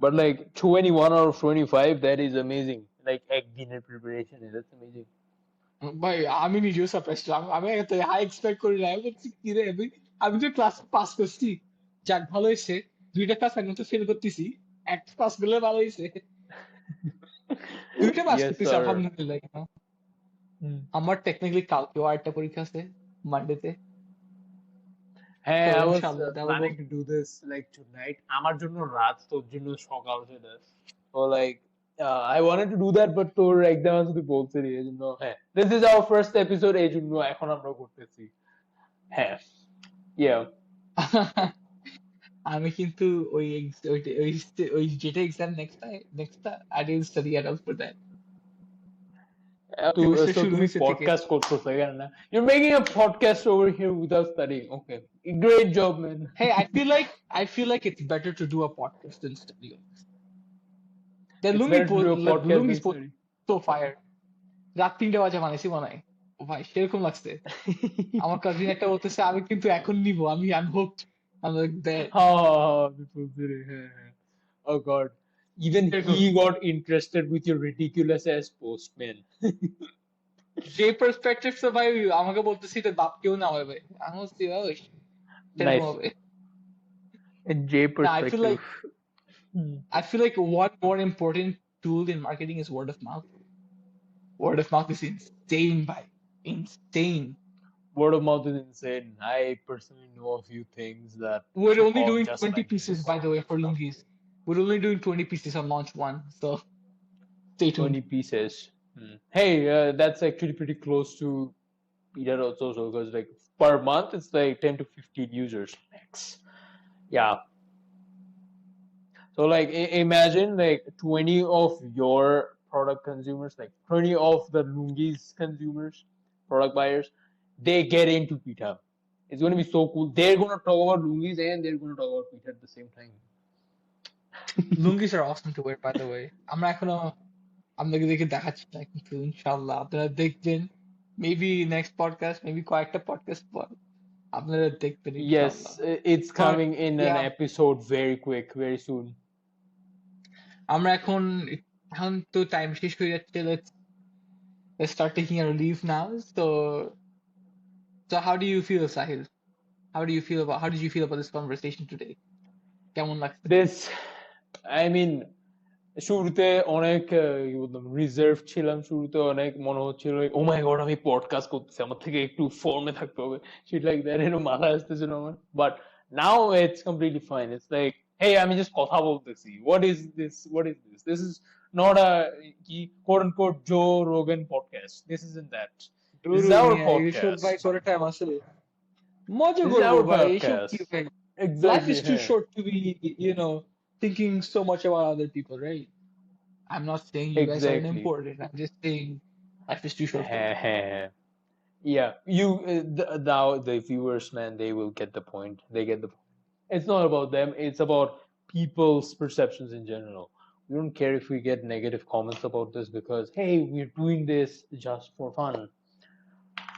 But like 21 out of 25, that is amazing. Like একদিনের preparation, that's amazing. ভাই আমি নিজেও সারপ্রাইজ ছিলাম. আমি এত হাই এক্সপেক্ট করি নাই. আমি বলছি কি রে আমি তো ক্লাস পাস করছি. যাক ভালো হয়েছে. 2টা ক্লাস এখন তো ফেল করতেছি. একটা পাস করলে ভালো হয়েছে. 2টা পাস Yes, করতেছি sir. আলহামদুলিল্লাহ. আমার টেকনিক্যালি কালকেও আরেকটা পরীক্ষা আছে মানডেতে. Hey, So I was ইনশাআল্লাহ that will planning go. to do this like tonight. আমার জন্য রাত তোর জন্য সকাল সেটা। So like I wanted to do that but তোর একদম আছে তুই বলছিলি এই জন্য হ্যাঁ this is our first episode এই জন্য এখন আমরা করতেছি হ্যাঁ yeah আমি কিন্তু ওই ওই ওই যেটা এক্সাম নেক্সটটা I didn't study at all for that. Semester so শুরু তুমি হয়েছে থেকে. podcast করতেছো কেন না you're making a podcast over here without studying okay great job man Hey, I feel like it's better to do a podcast than study. The it's Lungi better to do a post, podcast Lungi's than post study so fire. রাত 3টা বাজে বানাইছি মনে হয়. ও ভাই সেরকম লাগছে. আমার কাজিন একটা বলতেছে আমি কিন্তু এখন নিব. I'm hooked. I'm like that. people did it. Oh god. Even এরকম. he got interested with your ridiculous ass post, man. যে পার্সপেক্টিভ তো ভাই আমাকে বলতেছি তোর বাপ কেউ না হবে. আমি বলছি ওই সেরকম Nice. হবে. A J না, perspective. I feel like one more important tool in marketing is word of mouth. Word of mouth is insane, bhai. Insane. Word of mouth is insane. I personally know a few things that We're only are doing just 20 like pieces, this. by the way, for Lungis. We're only doing 20 pieces on launch one, so stay 20 tuned. pieces. Hey, that's actually pretty close to Peter also, because like per month it's like 10 to 15 users max. Yeah. So like imagine like 20 of your product consumers, like 20 of the Lungi's consumers, product buyers, they get into Pita. It's going to be so cool. They're going to talk about Lungi's and they're going to talk about Pita at the same time. Lungis are awesome to wear, by the way. আমরা এখনো আপনাদেরকে দেখাচ্ছি না কিন্তু ইনশাআল্লাহ আপনারা দেখবেন. Maybe next podcast, maybe কয়েকটা podcast পর আপনারা দেখবেন ইনশাআল্লাহ. Yes, it's But coming in an yeah, episode very quick, very soon. আমরা এখন তো টাইম শেষ হয়ে যাচ্ছে. Let's start taking our leave now. So how do you feel, Sahil? How did you feel about this conversation today? কেমন লাগছে? This, I mean, শুরুতে অনেক রিজার্ভ ছিলাম শুরুতে অনেক মনে হচ্ছিল ও মাই গড আমি পডকাস্ট করতেছি আমার থেকে একটু ফর্মে থাকতে হবে শিট লাইক দ্যাট এর মাথায় আসতেছিল আমার but now it's completely fine it's like hey আমি জাস্ট কথা বলতেছি what is this this is not a কি quote unquote Joe Rogan podcast this isn't that this is our এইসব ভাই podcast করে টাইম আসলে মজা this is করবো our ভাই. এইসব podcast কি ভাই? Life exactly is too হ্যাঁ short to be, thinking so much about other people, right? I'm not saying you guys aren't exactly important. I'm just saying life is too short for হ্যাঁ that. হ্যাঁ Yeah, you the viewers, man, they will get the point. They get the point. It's not about them. It's about people's perceptions in general. We don't care if we get negative comments about this because hey, we're doing this just for fun.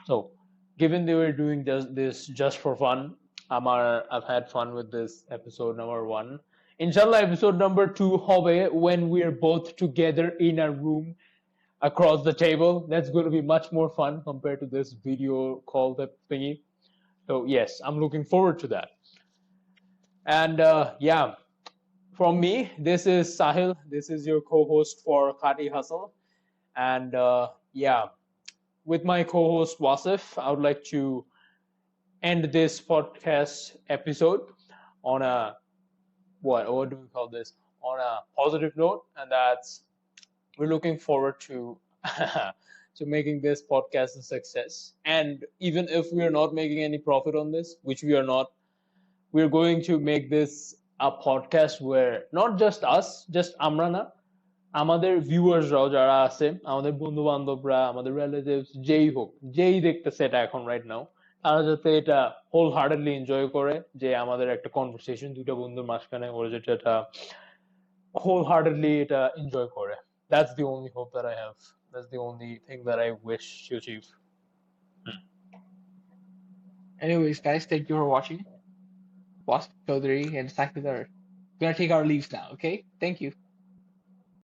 So, given they were doing this just for fun, I've had fun with this episode number one. Inshallah, episode number two, hobe, when we're both together in a room across the table. That's going to be much more fun compared to this video call thingy. So, yes, I'm looking forward to that. And yeah, from me, this is Sahil. This is your co host for Khati Hustle. And yeah, with my co host Wasif, I would like to end this podcast episode on a what do we call this, on a positive note, and that's we're looking forward to to making this podcast a success. And even if we are not making any profit on this, which we are not, we're going to make this a podcast where not just us, just আমরা না, আমাদের ভিউয়ার্সরাও যারা আছে, আমাদের বন্ধু বান্ধবরা, আমাদের relatives, যেই হোক, যেই দেখতেছে এটা এখন রাইট নাও, তারা যাতে এটা হোল হার্টেডলি এনজয় করে, যে আমাদের একটা কনভারসেশন দুইটা বন্ধুর মাঝখানে ওরা যেটা এটা হোল হার্টেডলি এটা এনজয় করে। That's the only hope that I have. That's the only thing that I wish to achieve. Anyways, guys, thank you for watching. Wasp Chaudhary and Sakidar. We're gonna take our leaves now, okay? Thank you.